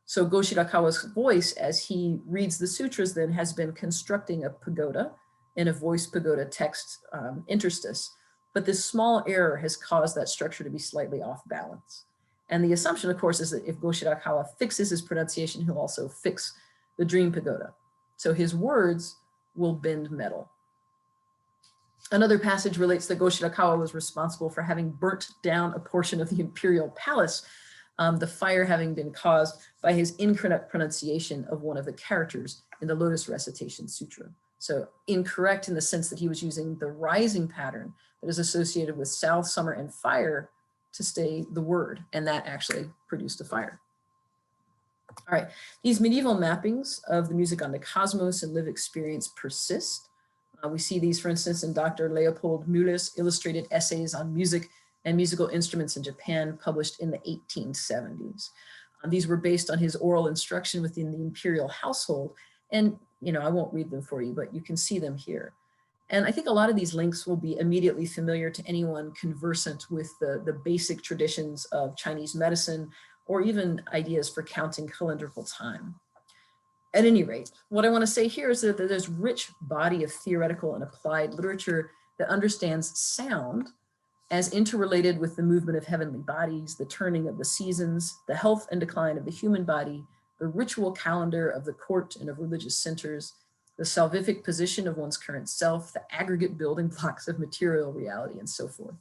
So Go-Shirakawa's voice, as he reads the sutras, then has been constructing a pagoda in a voice pagoda text interstice. But this small error has caused that structure to be slightly off balance. And the assumption, of course, is that if Go-Shirakawa fixes his pronunciation, he'll also fix the dream pagoda. So his words will bend metal. Another passage relates that Go-Shirakawa was responsible for having burnt down a portion of the imperial palace, the fire having been caused by his incorrect pronunciation of one of the characters in the Lotus Recitation Sutra. So incorrect in the sense that he was using the rising pattern that is associated with south, summer, and fire to say the word, and that actually produced a fire. All right, these medieval mappings of the music on the cosmos and lived experience persist. We see these, for instance, in Dr. Leopold Müller's illustrated essays on music and musical instruments in Japan, published in the 1870s. These were based on his oral instruction within the imperial household. And, I won't read them for you, but you can see them here. And I think a lot of these links will be immediately familiar to anyone conversant with the basic traditions of Chinese medicine, or even ideas for counting calendrical time. At any rate, what I want to say here is that there's a rich body of theoretical and applied literature that understands sound as interrelated with the movement of heavenly bodies, the turning of the seasons, the health and decline of the human body, the ritual calendar of the court and of religious centers, the salvific position of one's current self, the aggregate building blocks of material reality, and so forth.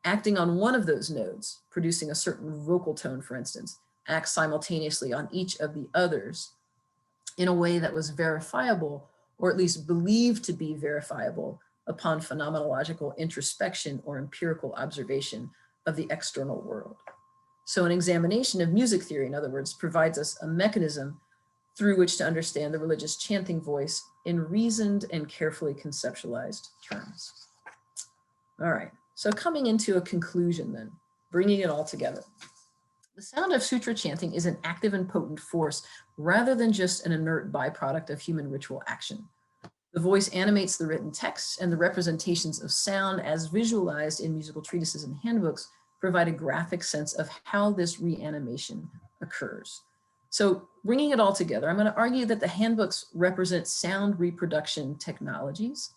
Acting on one of those nodes, producing a certain vocal tone, for instance, acts simultaneously on each of the others in a way that was verifiable, or at least believed to be verifiable, upon phenomenological introspection or empirical observation of the external world. So an examination of music theory, in other words, provides us a mechanism through which to understand the religious chanting voice in reasoned and carefully conceptualized terms. All right, so coming into a conclusion then, bringing it all together. The sound of sutra chanting is an active and potent force rather than just an inert byproduct of human ritual action. The voice animates the written texts, and the representations of sound as visualized in musical treatises and handbooks provide a graphic sense of how this reanimation occurs. So bringing it all together, I'm going to argue that the handbooks represent sound reproduction technologies,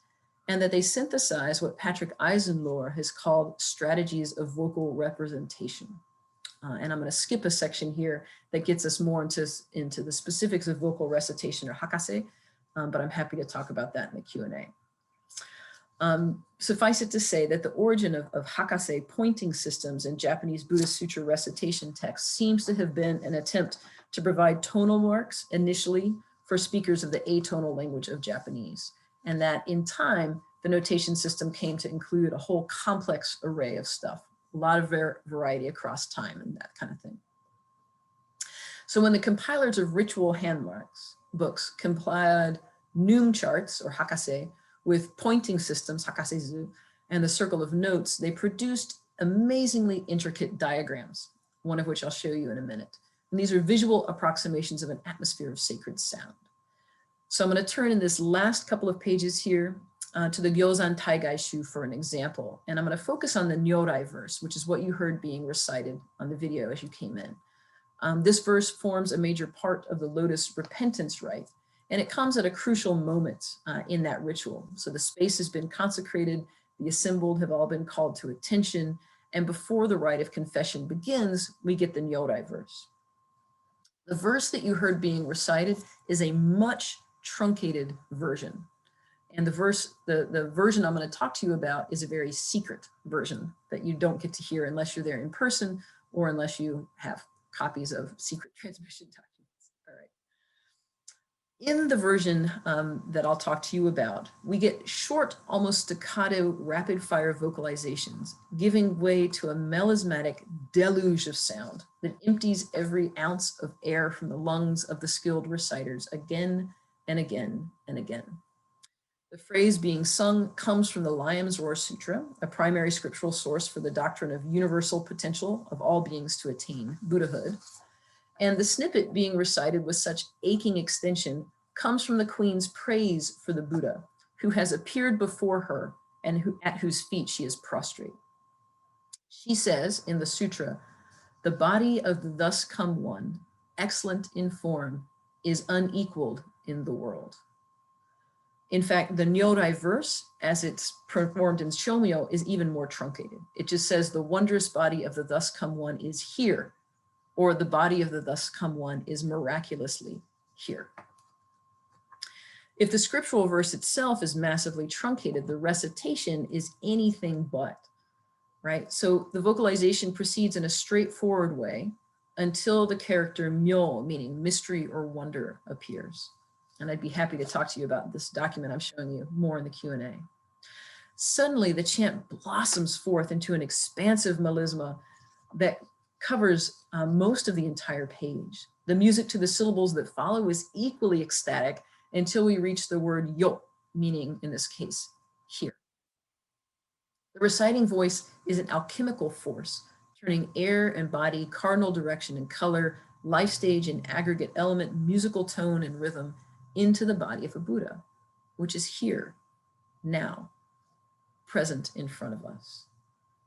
and that they synthesize what Patrick Eisenlohr has called strategies of vocal representation. And I'm going to skip a section here that gets us more into the specifics of vocal recitation, or hakase, but I'm happy to talk about that in the Q&A. Suffice it to say that the origin of hakase pointing systems in Japanese Buddhist sutra recitation texts seems to have been an attempt to provide tonal marks initially for speakers of the atonal language of Japanese, and that in time, the notation system came to include a whole complex array of stuff, a lot of variety across time and that kind of thing. So when the compilers of ritual handmarks books compiled noom charts, or hakase, with pointing systems, hakasezu, and the circle of notes, they produced amazingly intricate diagrams, one of which I'll show you in a minute. And these are visual approximations of an atmosphere of sacred sound. So I'm going to turn in this last couple of pages here to the Gyozan Taigaishu for an example. And I'm going to focus on the Nyodai verse, which is what you heard being recited on the video as you came in. This verse forms a major part of the Lotus repentance rite, and it comes at a crucial moment in that ritual. So the space has been consecrated, the assembled have all been called to attention, and before the rite of confession begins, we get the Nyodai verse. The verse that you heard being recited is a much truncated version. And the version I'm going to talk to you about is a very secret version that you don't get to hear unless you're there in person or unless you have copies of secret transmission documents. All right. In the version that I'll talk to you about, we get short, almost staccato, rapid fire vocalizations, giving way to a melismatic deluge of sound that empties every ounce of air from the lungs of the skilled reciters again and again and again. The phrase being sung comes from the Lion's Roar Sutra, a primary scriptural source for the doctrine of universal potential of all beings to attain Buddhahood. And the snippet being recited with such aching extension comes from the Queen's praise for the Buddha, who has appeared before her and at whose feet she is prostrate. She says in the sutra, "The body of the thus come one, excellent in form, is unequaled in the world." In fact, the Nyodai verse, as it's performed in Shomyo, is even more truncated. It just says, "The wondrous body of the thus come one is here," or "the body of the thus come one is miraculously here." If the scriptural verse itself is massively truncated, the recitation is anything but, right? So the vocalization proceeds in a straightforward way until the character myo, meaning mystery or wonder, appears. And I'd be happy to talk to you about this document I'm showing you more in the Q&A. Suddenly, the chant blossoms forth into an expansive melisma that covers most of the entire page. The music to the syllables that follow is equally ecstatic until we reach the word yo, meaning, in this case, here. The reciting voice is an alchemical force, turning air and body, cardinal direction and color, life stage and aggregate element, musical tone and rhythm into the body of a Buddha, which is here, now, present in front of us.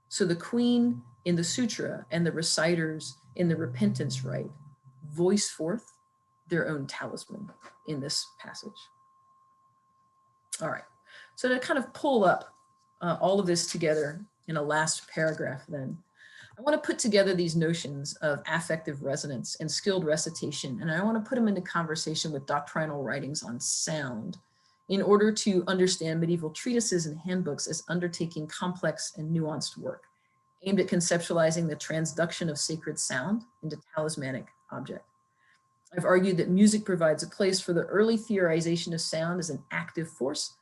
So the Queen in the sutra and the reciters in the repentance rite voice forth their own talisman in this passage. All right, so to kind of pull up all of this together in a last paragraph then, I want to put together these notions of affective resonance and skilled recitation, and I want to put them into conversation with doctrinal writings on sound in order to understand medieval treatises and handbooks as undertaking complex and nuanced work aimed at conceptualizing the transduction of sacred sound into talismanic object. I've argued that music provides a place for the early theorization of sound as an active force,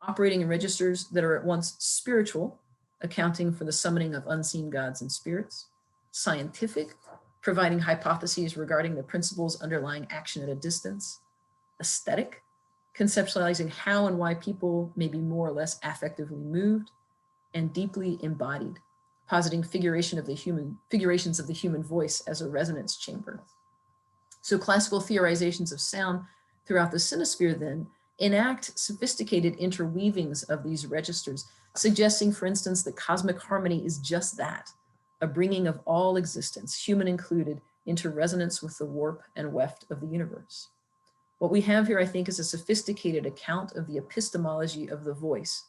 operating in registers that are at once spiritual, accounting for the summoning of unseen gods and spirits, scientific, providing hypotheses regarding the principles underlying action at a distance, aesthetic, conceptualizing how and why people may be more or less affectively moved, and deeply embodied, positing figurations of the human voice as a resonance chamber. So classical theorizations of sound throughout the sinosphere then enact sophisticated interweavings of these registers, suggesting, for instance, that cosmic harmony is just that, a bringing of all existence, human included, into resonance with the warp and weft of the universe. What we have here, I think, is a sophisticated account of the epistemology of the voice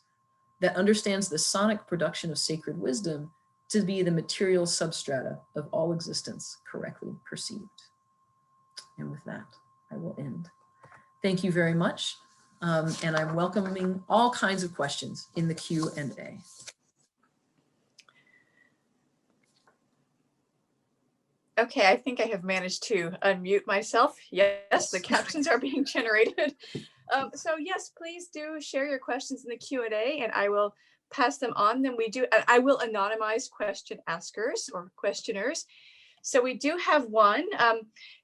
that understands the sonic production of sacred wisdom to be the material substrata of all existence correctly perceived. And with that, I will end. Thank you very much. And I'm welcoming all kinds of questions in the Q&A. Okay, I think I have managed to unmute myself. Yes, the captions are being generated. So yes, please do share your questions in the Q&A and I will pass them on. Then I will anonymize question askers or questioners. So we do have one.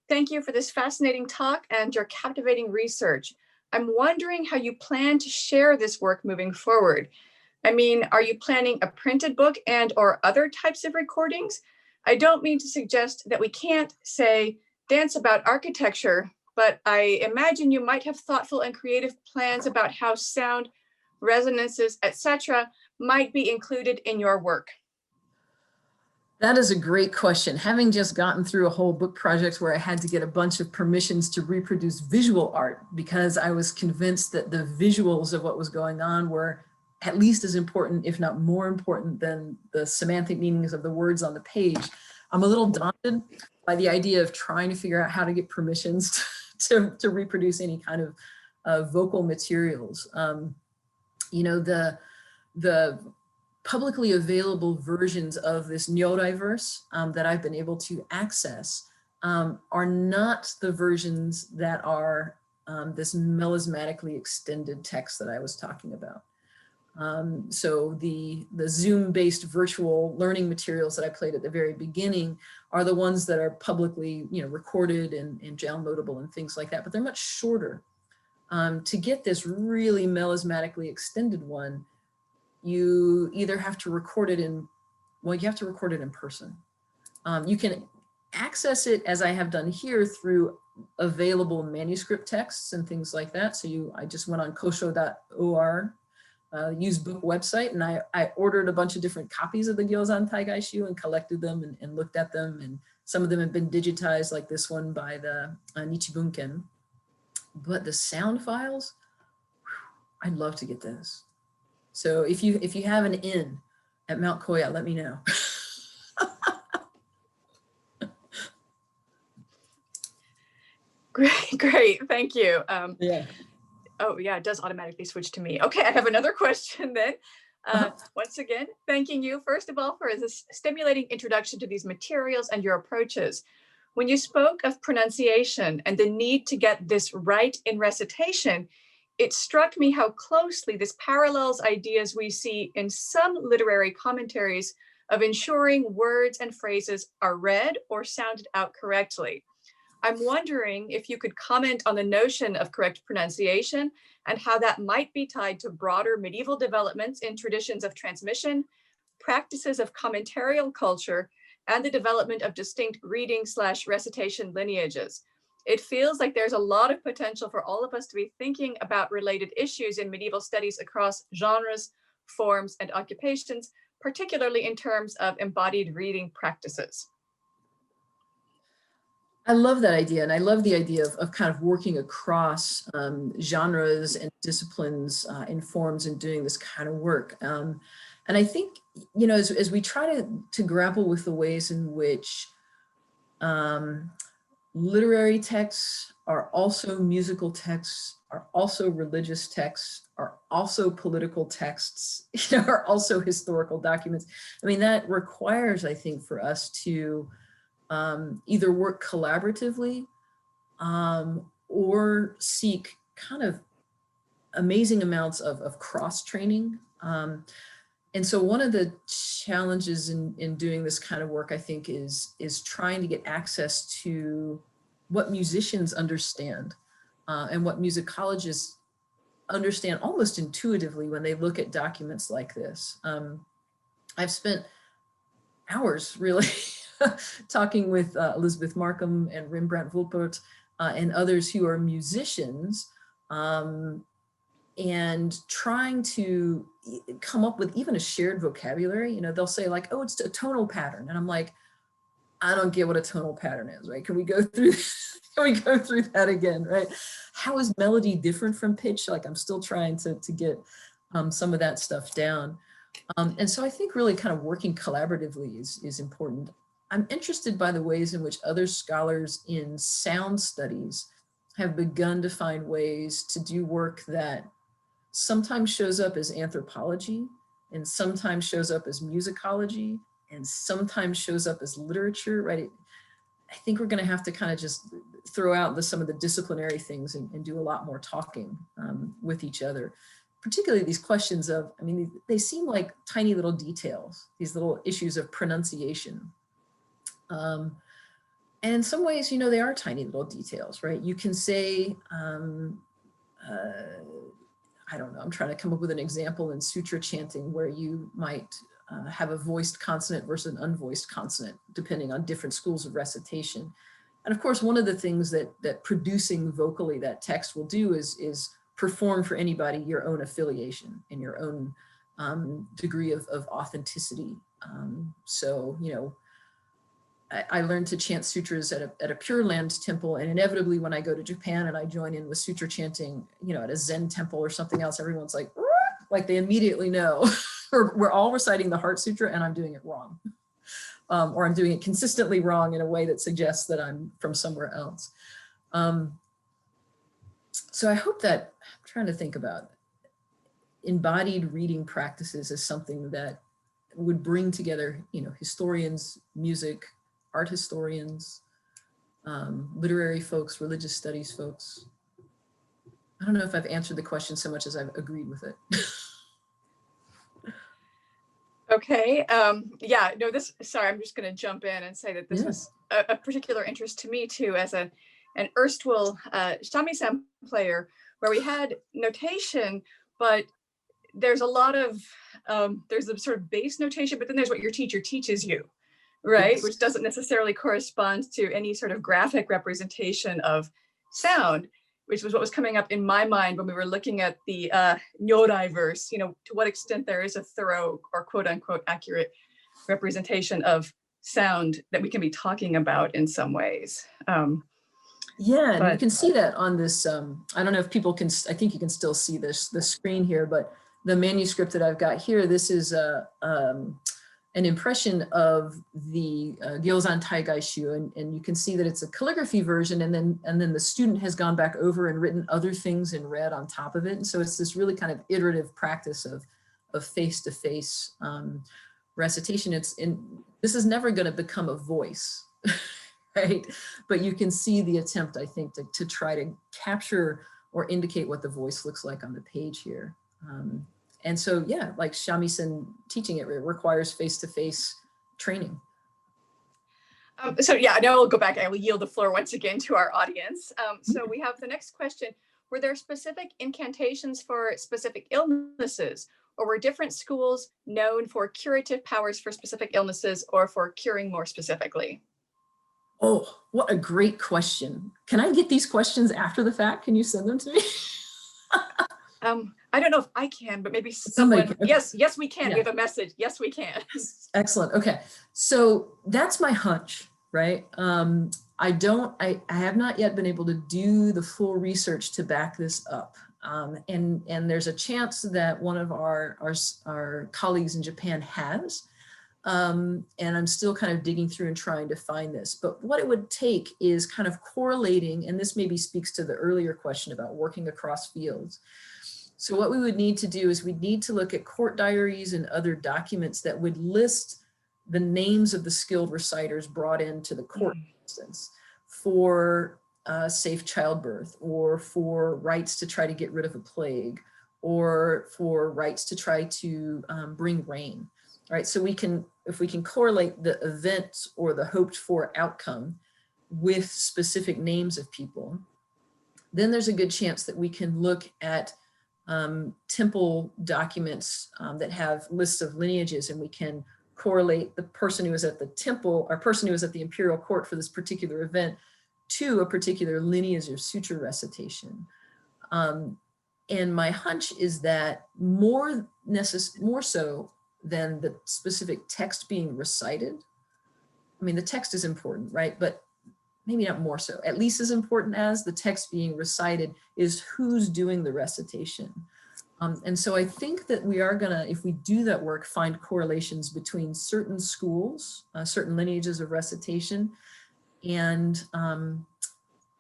Thank you for this fascinating talk and your captivating research. I'm wondering how you plan to share this work moving forward. I mean, are you planning a printed book and or other types of recordings? I don't mean to suggest that we can't, say, dance about architecture, but I imagine you might have thoughtful and creative plans about how sound, resonances, etc., might be included in your work. That is a great question. Having just gotten through a whole book project where I had to get a bunch of permissions to reproduce visual art because I was convinced that the visuals of what was going on were at least as important, if not more important, than the semantic meanings of the words on the page. I'm a little daunted by the idea of trying to figure out how to get permissions to reproduce any kind of vocal materials. You know, the publicly available versions of this Nyodai verse that I've been able to access are not the versions that are this melismatically extended text that I was talking about. So the Zoom-based virtual learning materials that I played at the very beginning are the ones that are publicly, you know, recorded and downloadable and things like that, but they're much shorter. To get this really melismatically extended one, you either have to record it in, well, you have to record it in person. You can access it as I have done here through available manuscript texts and things like that. So I just went on kosho.org, used book website, and I ordered a bunch of different copies of the Gyozan Taigaishu and collected them and looked at them. And some of them have been digitized, like this one by the Nichibunken. But the sound files, whew, I'd love to get those. So if you have an in at Mount Koya, let me know. Great, thank you. Yeah. Oh yeah, it does automatically switch to me. Okay, I have another question then. Once again, thanking you first of all for this stimulating introduction to these materials and your approaches. When you spoke of pronunciation and the need to get this right in recitation, it struck me how closely this parallels ideas we see in some literary commentaries of ensuring words and phrases are read or sounded out correctly. I'm wondering if you could comment on the notion of correct pronunciation and how that might be tied to broader medieval developments in traditions of transmission, practices of commentarial culture, and the development of distinct reading/recitation lineages. It feels like there's a lot of potential for all of us to be thinking about related issues in medieval studies across genres, forms, and occupations, particularly in terms of embodied reading practices. I love that idea. And I love the idea of kind of working across genres and disciplines and forms and doing this kind of work. And I think, you know, as we try to grapple with the ways in which literary texts are also musical texts, are also religious texts, are also political texts, you know, are also historical documents. I mean, that requires, I think, for us to either work collaboratively or seek kind of amazing amounts of cross-training. And so one of the challenges in doing this kind of work, I think, is trying to get access to what musicians understand and what musicologists understand almost intuitively when they look at documents like this. I've spent hours really talking with Elizabeth Markham and Rembrandt Vulpert and others who are musicians and trying to come up with even a shared vocabulary. You know, they'll say like, oh, it's a tonal pattern. And I'm like, I don't get what a tonal pattern is, right? Can we go through, can we go through that again, right? How is melody different from pitch? Like I'm still trying to get some of that stuff down. And so I think really kind of working collaboratively is important. I'm interested by the ways in which other scholars in sound studies have begun to find ways to do work that sometimes shows up as anthropology, and sometimes shows up as musicology, and sometimes shows up as literature, right? I think we're going to have to kind of just throw out some of the disciplinary things and do a lot more talking with each other. Particularly these questions of, I mean, they seem like tiny little details, these little issues of pronunciation. And in some ways, you know, they are tiny little details, right? You can say, I don't know, I'm trying to come up with an example in Sutra chanting where you might have a voiced consonant versus an unvoiced consonant, depending on different schools of recitation. And of course, one of the things that producing vocally that text will do is perform for anybody your own affiliation and your own degree of authenticity. So, you know, I learned to chant sutras at a Pure Land temple, and inevitably when I go to Japan and I join in with sutra chanting, you know, at a Zen temple or something else, everyone's like they immediately know we're all reciting the Heart Sutra and I'm doing it wrong, or I'm doing it consistently wrong in a way that suggests that I'm from somewhere else. So I hope that, I'm trying to think about embodied reading practices as something that would bring together, you know, historians, music, art historians, literary folks, religious studies folks. I don't know if I've answered the question so much as I've agreed with it. Okay. Yeah, no, sorry, I'm just going to jump in and say that this was a particular interest to me too, as an erstwhile shamisen player, where we had notation, but there's a lot of, there's a sort of base notation, but then there's what your teacher teaches you, right? Yes. Which doesn't necessarily correspond to any sort of graphic representation of sound, which was what was coming up in my mind when we were looking at the Nyodai verse, you know, to what extent there is a thorough or quote unquote accurate representation of sound that we can be talking about in some ways. Yeah, and you can see that on this, I don't know if people can, I think you can still see the screen here, but the manuscript that I've got here, this is an impression of the Gyozan Taigaishu, and you can see that it's a calligraphy version, and then the student has gone back over and written other things in red on top of it. And so it's this really kind of iterative practice of face-to-face recitation. This is never going to become a voice, right? But you can see the attempt, I think, to try to capture or indicate what the voice looks like on the page here. And so, yeah, like shamisen teaching it requires face-to-face training. So yeah, now we'll go back. I will yield the floor once again to our audience. So we have the next question. Were there specific incantations for specific illnesses, or were different schools known for curative powers for specific illnesses or for curing more specifically? Oh, what a great question. Can I get these questions after the fact? Can you send them to me? I don't know if I can, but maybe someone, okay. Yes, we can. Yeah. We have a message. Yes, we can. Excellent. Okay. So that's my hunch, right? I have not yet been able to do the full research to back this up. And there's a chance that one of our colleagues in Japan has, and I'm still kind of digging through and trying to find this. But what it would take is kind of correlating, and this maybe speaks to the earlier question about working across fields. So what we would need to do is we'd need to look at court diaries and other documents that would list the names of the skilled reciters brought into the court, for instance, for safe childbirth, or for rites to try to get rid of a plague, or for rites to try to bring rain, right? So if we can correlate the event or the hoped for outcome with specific names of people, then there's a good chance that we can look at temple documents that have lists of lineages, and we can correlate the person who was at the temple or person who was at the imperial court for this particular event to a particular lineage or sutra recitation. And my hunch is that more so than the specific text being recited. I mean, the text is important, right? But maybe not more so, at least as important as the text being recited is who's doing the recitation. And so I think that we are gonna, if we do that work, find correlations between certain schools, certain lineages of recitation, and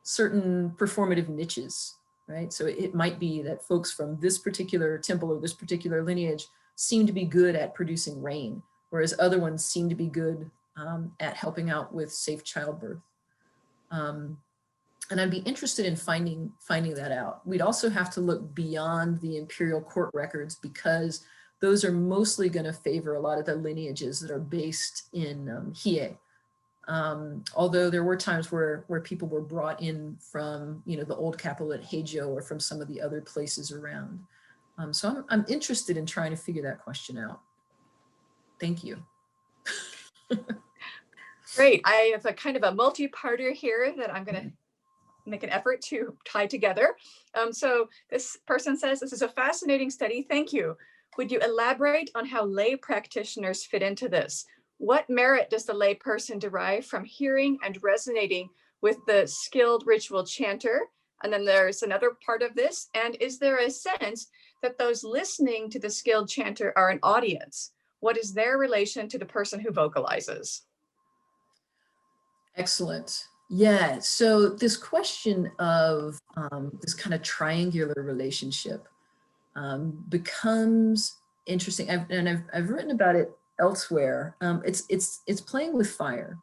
certain performative niches, right? So it might be that folks from this particular temple or this particular lineage seem to be good at producing rain, whereas other ones seem to be good at helping out with safe childbirth. And I'd be interested in finding that out. We'd also have to look beyond the imperial court records, because those are mostly going to favor a lot of the lineages that are based in Hiei. Although there were times where people were brought in from, the old capital at Heijo or from some of the other places around. So I'm interested in trying to figure that question out. Thank you. Great. I have a kind of a multi-parter here that I'm going to make an effort to tie together. So this person says, this is a fascinating study. Thank you. Would you elaborate on how lay practitioners fit into this? What merit does the lay person derive from hearing and resonating with the skilled ritual chanter? And then there's another part of this. And is there a sense that those listening to the skilled chanter are an audience? What is their relation to the person who vocalizes? Excellent. Yeah, so this question of this kind of triangular relationship becomes interesting. I've written about it elsewhere. It's playing with fire,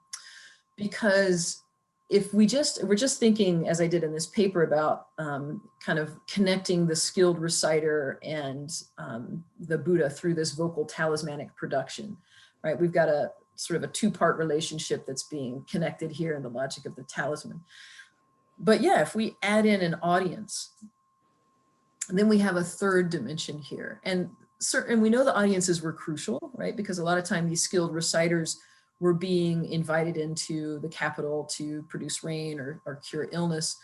because if we're just thinking, as I did in this paper, about kind of connecting the skilled reciter and the Buddha through this vocal talismanic production, right? We've got a sort of a two-part relationship that's being connected here in the logic of the talisman. But yeah, if we add in an audience, then we have a third dimension here. And we know the audiences were crucial, right? Because a lot of time these skilled reciters were being invited into the capital to produce rain or cure illness.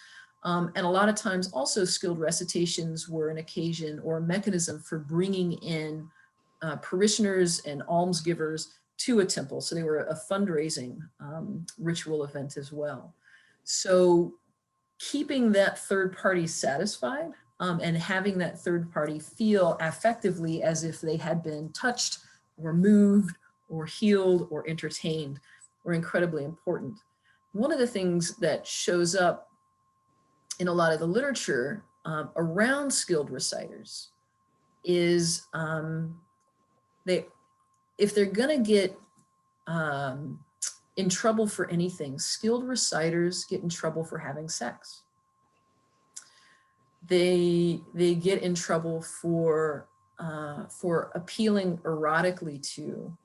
And a lot of times also skilled recitations were an occasion or a mechanism for bringing in parishioners and almsgivers to a temple. So they were a fundraising ritual event as well. So keeping that third party satisfied and having that third party feel affectively as if they had been touched or moved or healed or entertained were incredibly important. One of the things that shows up in a lot of the literature around skilled reciters is if they're gonna get in trouble for anything, skilled reciters get in trouble for having sex. They get in trouble for appealing erotically to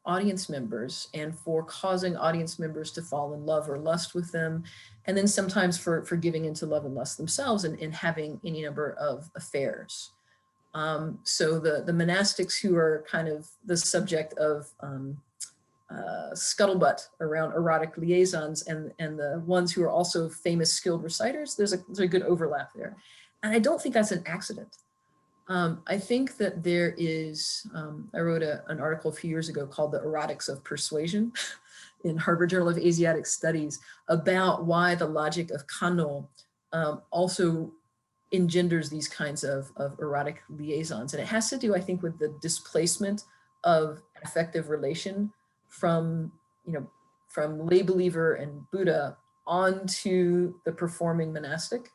audience members and for causing audience members to fall in love or lust with them, and then sometimes for giving into love and lust themselves and having any number of affairs. So the monastics who are kind of the subject of scuttlebutt around erotic liaisons and the ones who are also famous skilled reciters, there's a good overlap there. And I don't think that's an accident. I think that there is, I wrote an article a few years ago called The Erotics of Persuasion in Harvard Journal of Asiatic Studies about why the logic of Kanno also engenders these kinds of erotic liaisons. And it has to do, I think, with the displacement of affective relation from lay believer and Buddha onto the performing monastic,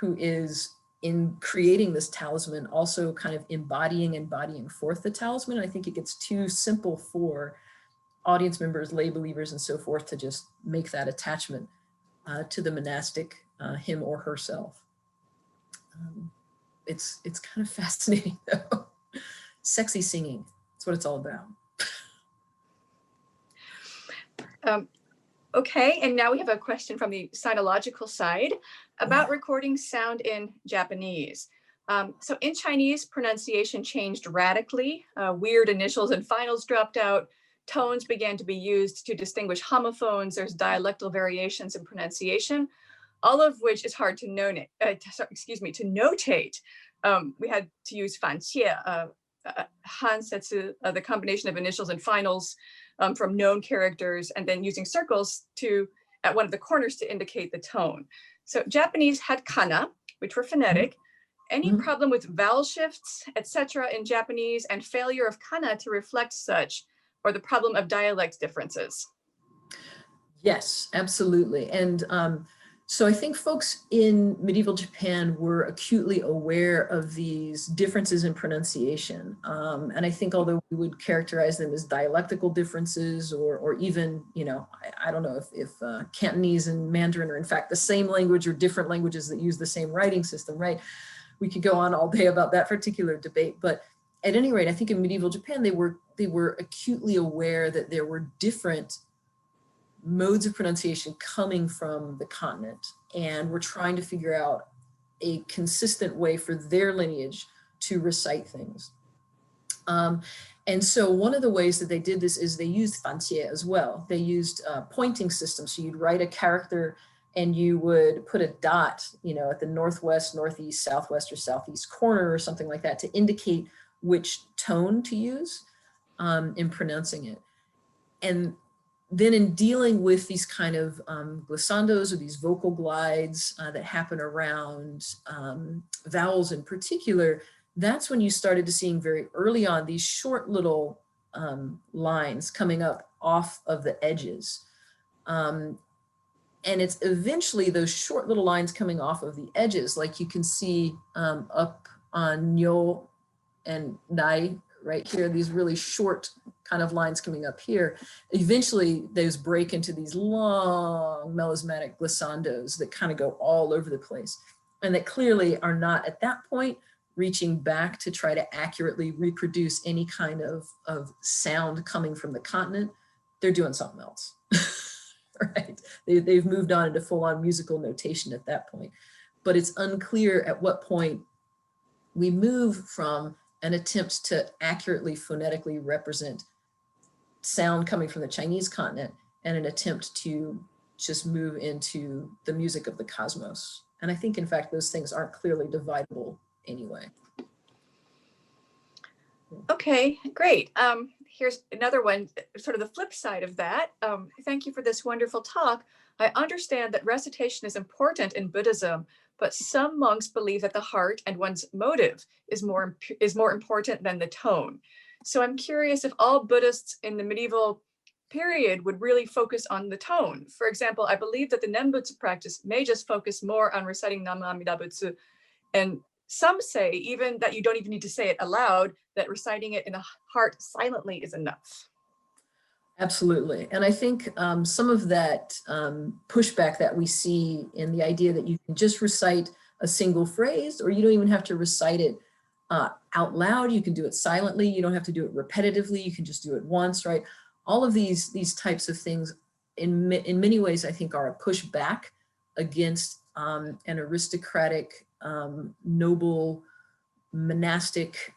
who is, in creating this talisman, also kind of embodying forth the talisman. And I think it gets too simple for audience members, lay believers, and so forth to just make that attachment to the monastic, him or herself. It's kind of fascinating though. Sexy singing, that's what it's all about. Okay, and now we have a question from the sinological side about recording sound in Japanese. So in Chinese, pronunciation changed radically. Weird initials and finals dropped out. Tones began to be used to distinguish homophones. There's dialectal variations in pronunciation, all of which is hard to notate. We had to use fanxie, hansetsu, the combination of initials and finals from known characters, and then using circles at one of the corners to indicate the tone. So Japanese had kana, which were phonetic. Any problem with vowel shifts, etc. in Japanese, and failure of kana to reflect such, or the problem of dialect differences? Yes, absolutely. And so I think folks in medieval Japan were acutely aware of these differences in pronunciation. And I think although we would characterize them as dialectical differences or even, you know, I don't know if Cantonese and Mandarin are in fact the same language or different languages that use the same writing system, right? We could go on all day about that particular debate, but at any rate, I think in medieval Japan, they were acutely aware that there were different modes of pronunciation coming from the continent, and we're trying to figure out a consistent way for their lineage to recite things. And so one of the ways that they did this is they used fanjie as well. They used pointing systems. So you'd write a character and you would put a dot, you know, at the northwest, northeast, southwest, or southeast corner or something like that to indicate which tone to use in pronouncing it. And then in dealing with these kind of glissandos or these vocal glides that happen around vowels in particular, that's when you started to seeing very early on these short little lines coming up off of the edges. And it's eventually those short little lines coming off of the edges, like you can see up on Nyo and Dai right here, these really short kind of lines coming up here. Eventually those break into these long melismatic glissandos that kind of go all over the place, and that clearly are not at that point reaching back to try to accurately reproduce any kind of sound coming from the continent. They're doing something else. Right? They've moved on into full-on musical notation at that point. But it's unclear at what point we move from an attempt to accurately phonetically represent sound coming from the Chinese continent and an attempt to just move into the music of the cosmos. And I think, in fact, those things aren't clearly dividable anyway. Okay, great. Here's another one, sort of the flip side of that. Thank you for this wonderful talk. I understand that recitation is important in Buddhism, but some monks believe that the heart and one's motive is more important than the tone. So I'm curious if all Buddhists in the medieval period would really focus on the tone. For example, I believe that the Nembutsu practice may just focus more on reciting Nam Amida Butsu, and some say even that you don't even need to say it aloud, that reciting it in the heart silently is enough. Absolutely. And I think some of that pushback that we see in the idea that you can just recite a single phrase, or you don't even have to recite it out loud, you can do it silently, you don't have to do it repetitively, you can just do it once, right? All of these types of things in many ways I think are a pushback against an aristocratic, noble, monastic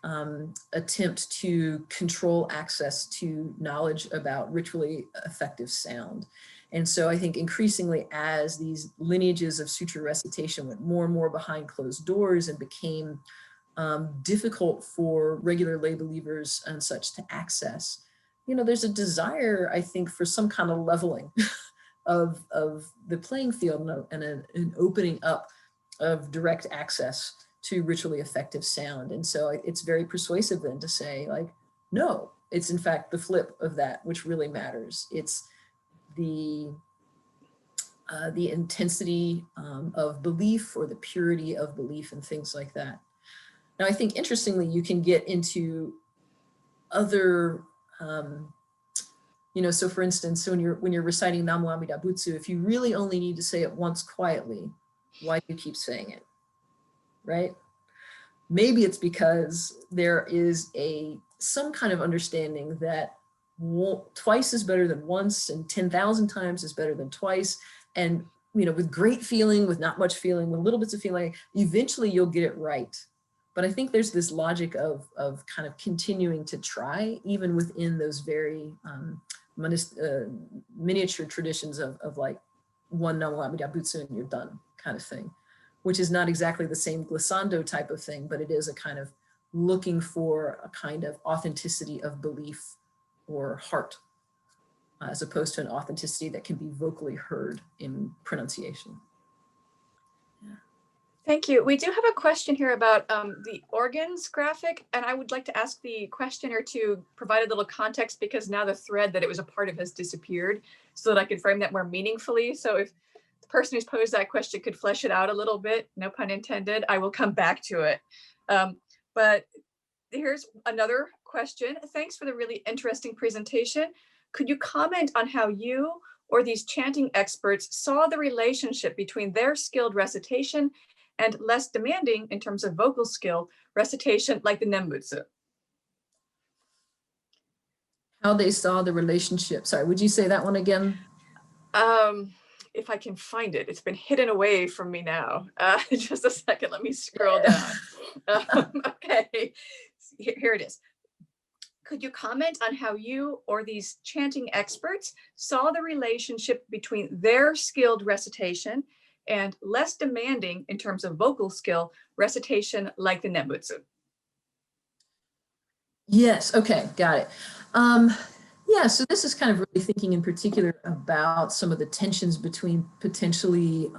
attempt to control access to knowledge about ritually effective sound. And so I think increasingly as these lineages of sutra recitation went more and more behind closed doors and became difficult for regular lay believers and such to access, you know, there's a desire, I think, for some kind of leveling of the playing field and an opening up of direct access to ritually effective sound. And so it's very persuasive then to say, like, no, it's in fact the flip of that which really matters. It's the intensity of belief or the purity of belief and things like that. Now, I think interestingly, you can get into other, you know, so for instance, when you're reciting Namu Amida Butsu, if you really only need to say it once quietly, why do you keep saying it? Right? Maybe it's because there is some kind of understanding that twice is better than once and 10,000 times is better than twice. And, you know, with great feeling, with not much feeling, with little bits of feeling, eventually you'll get it right. But I think there's this logic of kind of continuing to try, even within those very miniature traditions of like one Namu Amida Butsu and you're done kind of thing, which is not exactly the same glissando type of thing, but it is a kind of looking for a kind of authenticity of belief or heart, as opposed to an authenticity that can be vocally heard in pronunciation. Yeah. Thank you. We do have a question here about the organs graphic, and I would like to ask the questioner to provide a little context because now the thread that it was a part of has disappeared, so that I could frame that more meaningfully. So if the person who's posed that question could flesh it out a little bit, no pun intended, I will come back to it. But here's another question. Thanks for the really interesting presentation. Could you comment on how you or these chanting experts saw the relationship between their skilled recitation and less demanding in terms of vocal skill recitation like the Nembutsu? How they saw the relationship. Sorry, would you say that one again? If I can find it, it's been hidden away from me now. Just a second, let me scroll down. Okay, here it is. Could you comment on how you or these chanting experts saw the relationship between their skilled recitation and less demanding in terms of vocal skill recitation like the Nembutsu? Yes, okay, got it. Yeah, so this is kind of really thinking in particular about some of the tensions between potentially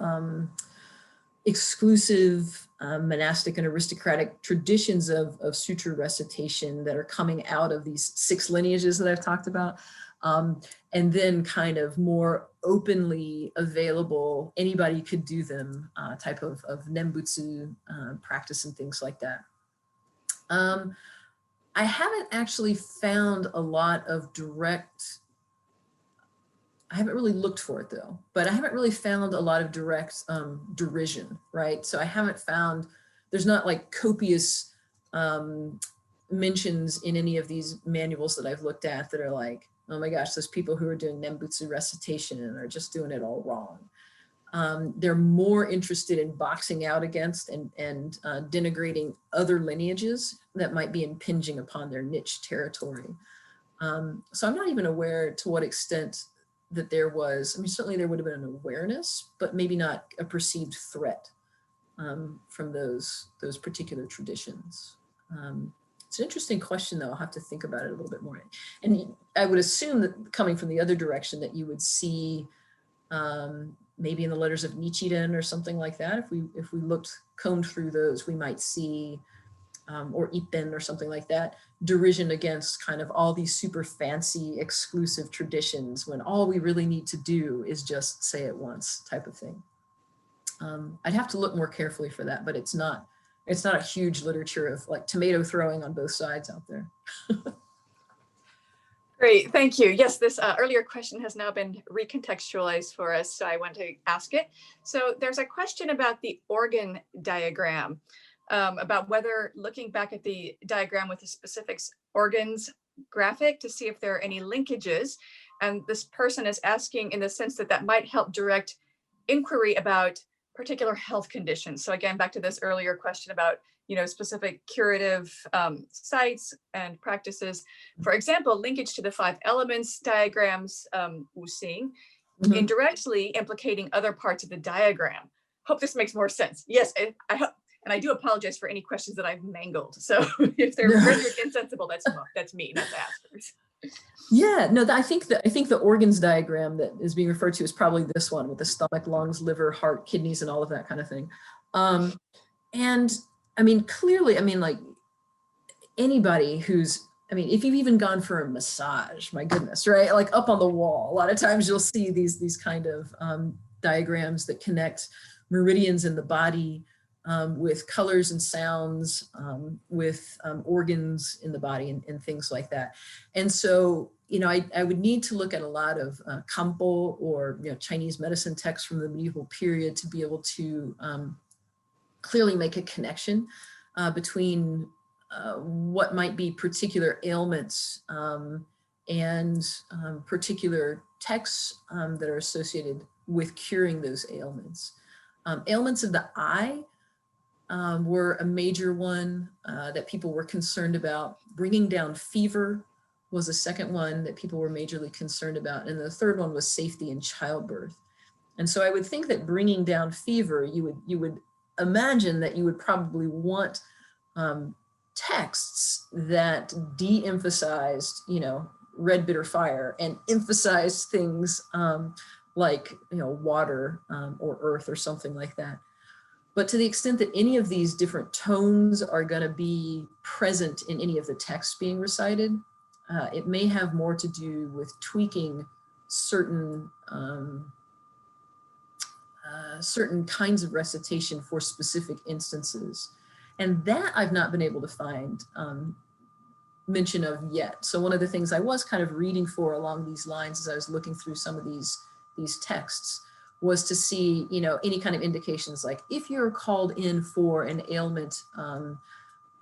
exclusive monastic and aristocratic traditions of sutra recitation that are coming out of these 6 lineages that I've talked about, and then kind of more openly available, anybody could do them type of Nembutsu practice and things like that. I haven't actually found a lot of direct, I haven't really looked for it though, but I haven't really found a lot of direct derision, right? So I haven't found, there's not like copious mentions in any of these manuals that I've looked at that are like, oh my gosh, those people who are doing Nembutsu recitation and are just doing it all wrong. They're more interested in boxing out against and denigrating other lineages that might be impinging upon their niche territory. So I'm not even aware to what extent that there was, I mean, certainly there would have been an awareness, but maybe not a perceived threat from those particular traditions. It's an interesting question though, I'll have to think about it a little bit more. And I would assume that coming from the other direction that you would see maybe in the letters of Nichiren or something like that, if we combed through those, we might see, or Ippen or something like that, derision against kind of all these super fancy exclusive traditions when all we really need to do is just say it once type of thing. I'd have to look more carefully for that, but it's not a huge literature of like tomato throwing on both sides out there. Great, thank you. Yes, this earlier question has now been recontextualized for us, so I want to ask it. So there's a question about the organ diagram, about whether looking back at the diagram with the specific organs graphic to see if there are any linkages. And this person is asking in the sense that that might help direct inquiry about particular health conditions. So again, back to this earlier question about specific curative sites and practices. For example, linkage to the 5 elements diagrams, Wu Xing, indirectly implicating other parts of the diagram. Hope this makes more sense. Yes, I hope, and I do apologize for any questions that I've mangled. So if they're rendered insensible, that's me, not the askers. Yeah, no, I think the organs diagram that is being referred to is probably this one with the stomach, lungs, liver, heart, kidneys, and all of that kind of thing. And I mean, clearly, I mean, like anybody who's, I mean, if you've even gone for a massage, my goodness, right? Like up on the wall, a lot of times you'll see these kind of diagrams that connect meridians in the body with colors and sounds, with organs in the body and things like that. And so, I would need to look at a lot of Kampo or Chinese medicine texts from the medieval period to be able to clearly make a connection between what might be particular ailments and particular texts that are associated with curing those ailments. Ailments of the eye were a major one that people were concerned about. Bringing down fever was a second one that people were majorly concerned about. And the third one was safety in childbirth. And so I would think that bringing down fever, you would imagine that you would probably want texts that de-emphasized, red, bitter, fire and emphasized things like, water or earth or something like that. But to the extent that any of these different tones are going to be present in any of the text being recited, it may have more to do with tweaking certain certain kinds of recitation for specific instances. And that I've not been able to find mention of yet. So one of the things I was kind of reading for along these lines as I was looking through some of these texts was to see, you know, any kind of indications, like if you're called in for an ailment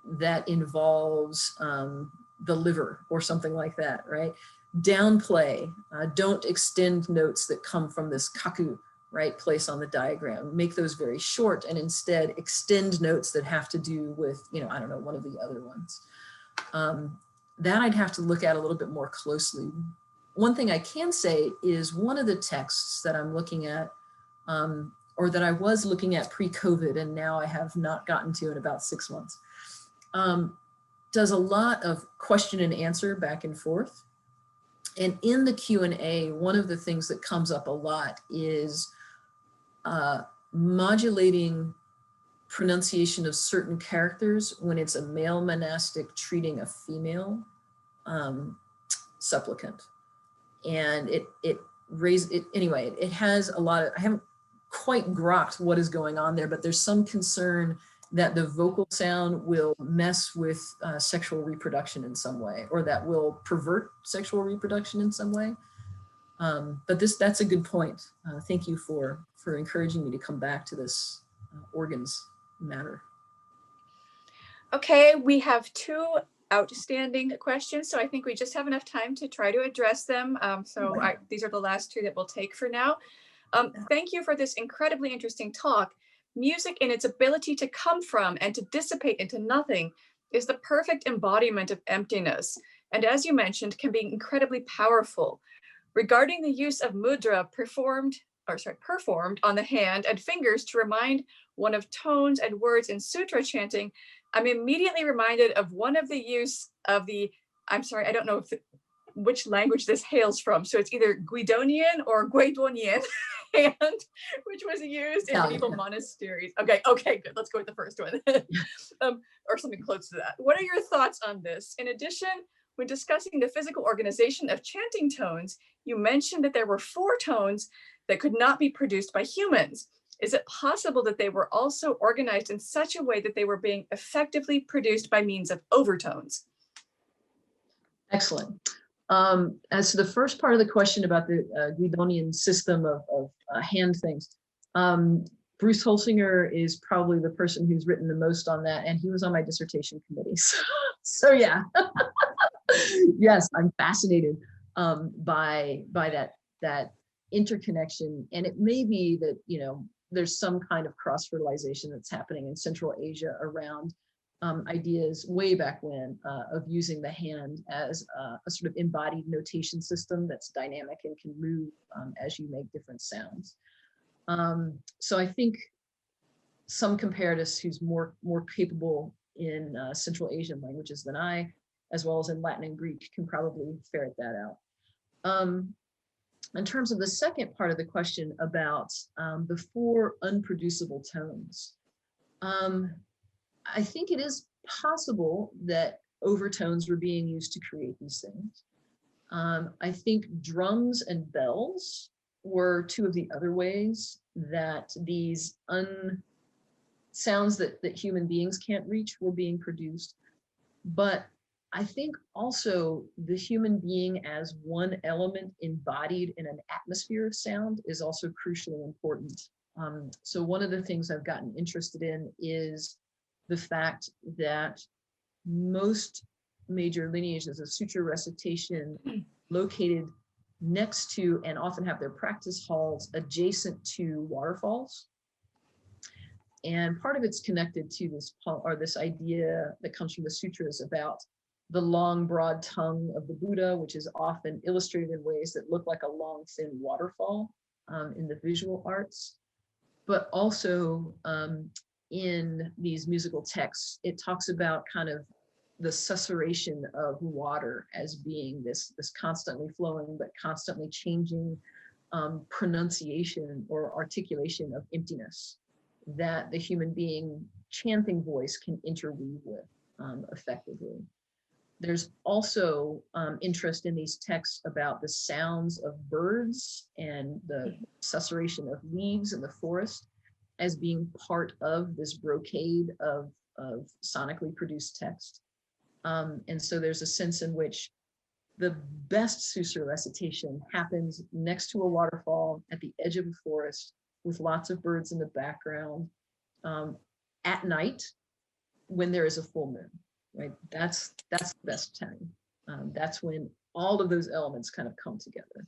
that involves the liver or something like that, right? Downplay, don't extend notes that come from this kaku, right, place on the diagram. Make those very short and instead extend notes that have to do with, you know, I don't know, one of the other ones. That I'd have to look at a little bit more closely. One thing I can say is one of the texts that I'm looking at, or that I was looking at pre-COVID and now I have not gotten to in about 6 months, does a lot of question and answer back and forth. And in the Q&A, one of the things that comes up a lot is modulating pronunciation of certain characters when it's a male monastic treating a female supplicant. And it has a lot of, I haven't quite grokked what is going on there, but there's some concern that the vocal sound will mess with sexual reproduction in some way, or that will pervert sexual reproduction in some way. But that's a good point. Thank you for encouraging me to come back to this organs matter. Okay, we have 2 outstanding questions, so I think we just have enough time to try to address them. These are the last 2 that we'll take for now. Thank you for this incredibly interesting talk. Music in its ability to come from and to dissipate into nothing is the perfect embodiment of emptiness, and as you mentioned, can be incredibly powerful. Regarding the use of mudra performed on the hand and fingers to remind one of tones and words in sutra chanting, I'm immediately reminded of one of the use of the, I'm sorry, I don't know which language this hails from. So it's either Guidonian or Guidonian hand, which was used in medieval monasteries. Okay, good. Let's go with the first one. Or something close to that. What are your thoughts on this? In addition, when discussing the physical organization of chanting tones, you mentioned that there were 4 tones that could not be produced by humans. Is it possible that they were also organized in such a way that they were being effectively produced by means of overtones? Excellent. As to the first part of the question about the Guidonian system of hand things, Bruce Holsinger is probably the person who's written the most on that, and he was on my dissertation committee. So yeah, yes, I'm fascinated by that interconnection, and it may be that, you know, there's some kind of cross-fertilization that's happening in Central Asia around ideas way back when of using the hand as a sort of embodied notation system that's dynamic and can move as you make different sounds. So I think some comparatists who's more capable in Central Asian languages than I, as well as in Latin and Greek, can probably ferret that out. In terms of the second part of the question about the 4 unproducible tones, I think it is possible that overtones were being used to create these things. I think drums and bells were 2 of the other ways that these sounds that human beings can't reach were being produced. But I think also the human being as one element embodied in an atmosphere of sound is also crucially important. So one of the things I've gotten interested in is the fact that most major lineages of sutra recitation located next to and often have their practice halls adjacent to waterfalls. And part of it's connected to this idea that comes from the sutras about the long, broad tongue of the Buddha, which is often illustrated in ways that look like a long, thin waterfall in the visual arts. But also in these musical texts, it talks about kind of the susurration of water as being this constantly flowing but constantly changing pronunciation or articulation of emptiness. that the human being chanting voice can interweave with effectively. There's also interest in these texts about the sounds of birds and the susurration of leaves in the forest as being part of this brocade of sonically produced text. And so there's a sense in which the best Sutra recitation happens next to a waterfall at the edge of a forest with lots of birds in the background at night when there is a full moon, right? That's the best time. That's when all of those elements kind of come together.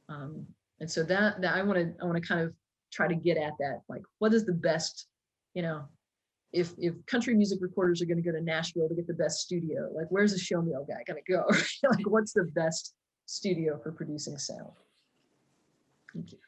And so that I want to kind of try to get at that, like, what is the best, you know, if country music recorders are going to go to Nashville to get the best studio, like, where's the Shomyo guy going to go? Like, what's the best studio for producing sound? Thank you.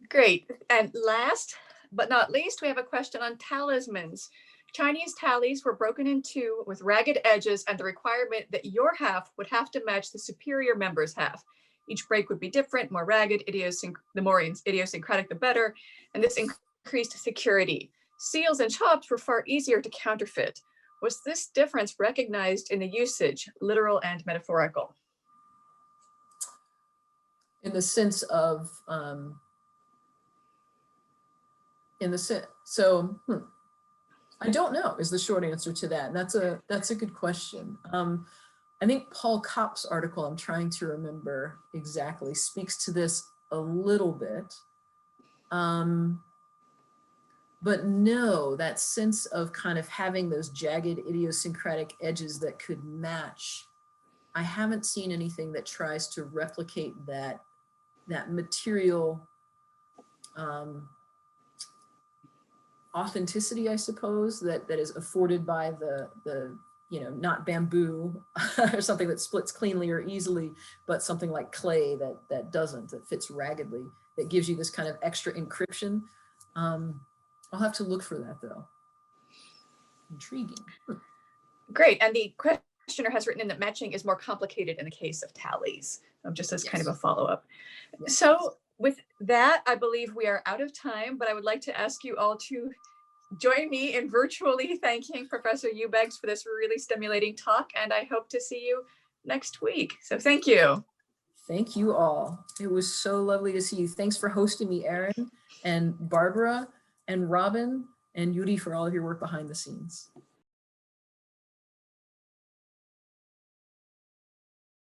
Great. And last but not least, we have a question on talismans. Chinese tallies were broken in two with ragged edges and the requirement that your half would have to match the superior member's half. Each break would be different, more ragged, the more idiosyncratic, the better, and this increased security. Seals and chops were far easier to counterfeit. Was this difference recognized in the usage, literal and metaphorical? In the sense of, I don't know is the short answer to that. And that's a good question. I think Paul Kopp's article, I'm trying to remember exactly, speaks to this a little bit. But no, that sense of kind of having those jagged idiosyncratic edges that could match, I haven't seen anything that tries to replicate that material authenticity, I suppose, that is afforded by the you know, not bamboo or something that splits cleanly or easily, but something like clay that doesn't, that fits raggedly, that gives you this kind of extra encryption. I'll have to look for that though. Intriguing. Great. And the questioner has written in that matching is more complicated in the case of tallies, just as kind of a follow-up. Yes. So with that, I believe we are out of time, but I would like to ask you all to join me in virtually thanking Professor Eubanks for this really stimulating talk, and I hope to see you next week. So thank you. Thank you all. It was so lovely to see you. Thanks for hosting me, Erin, and Barbara, and Robin, and Yuri for all of your work behind the scenes.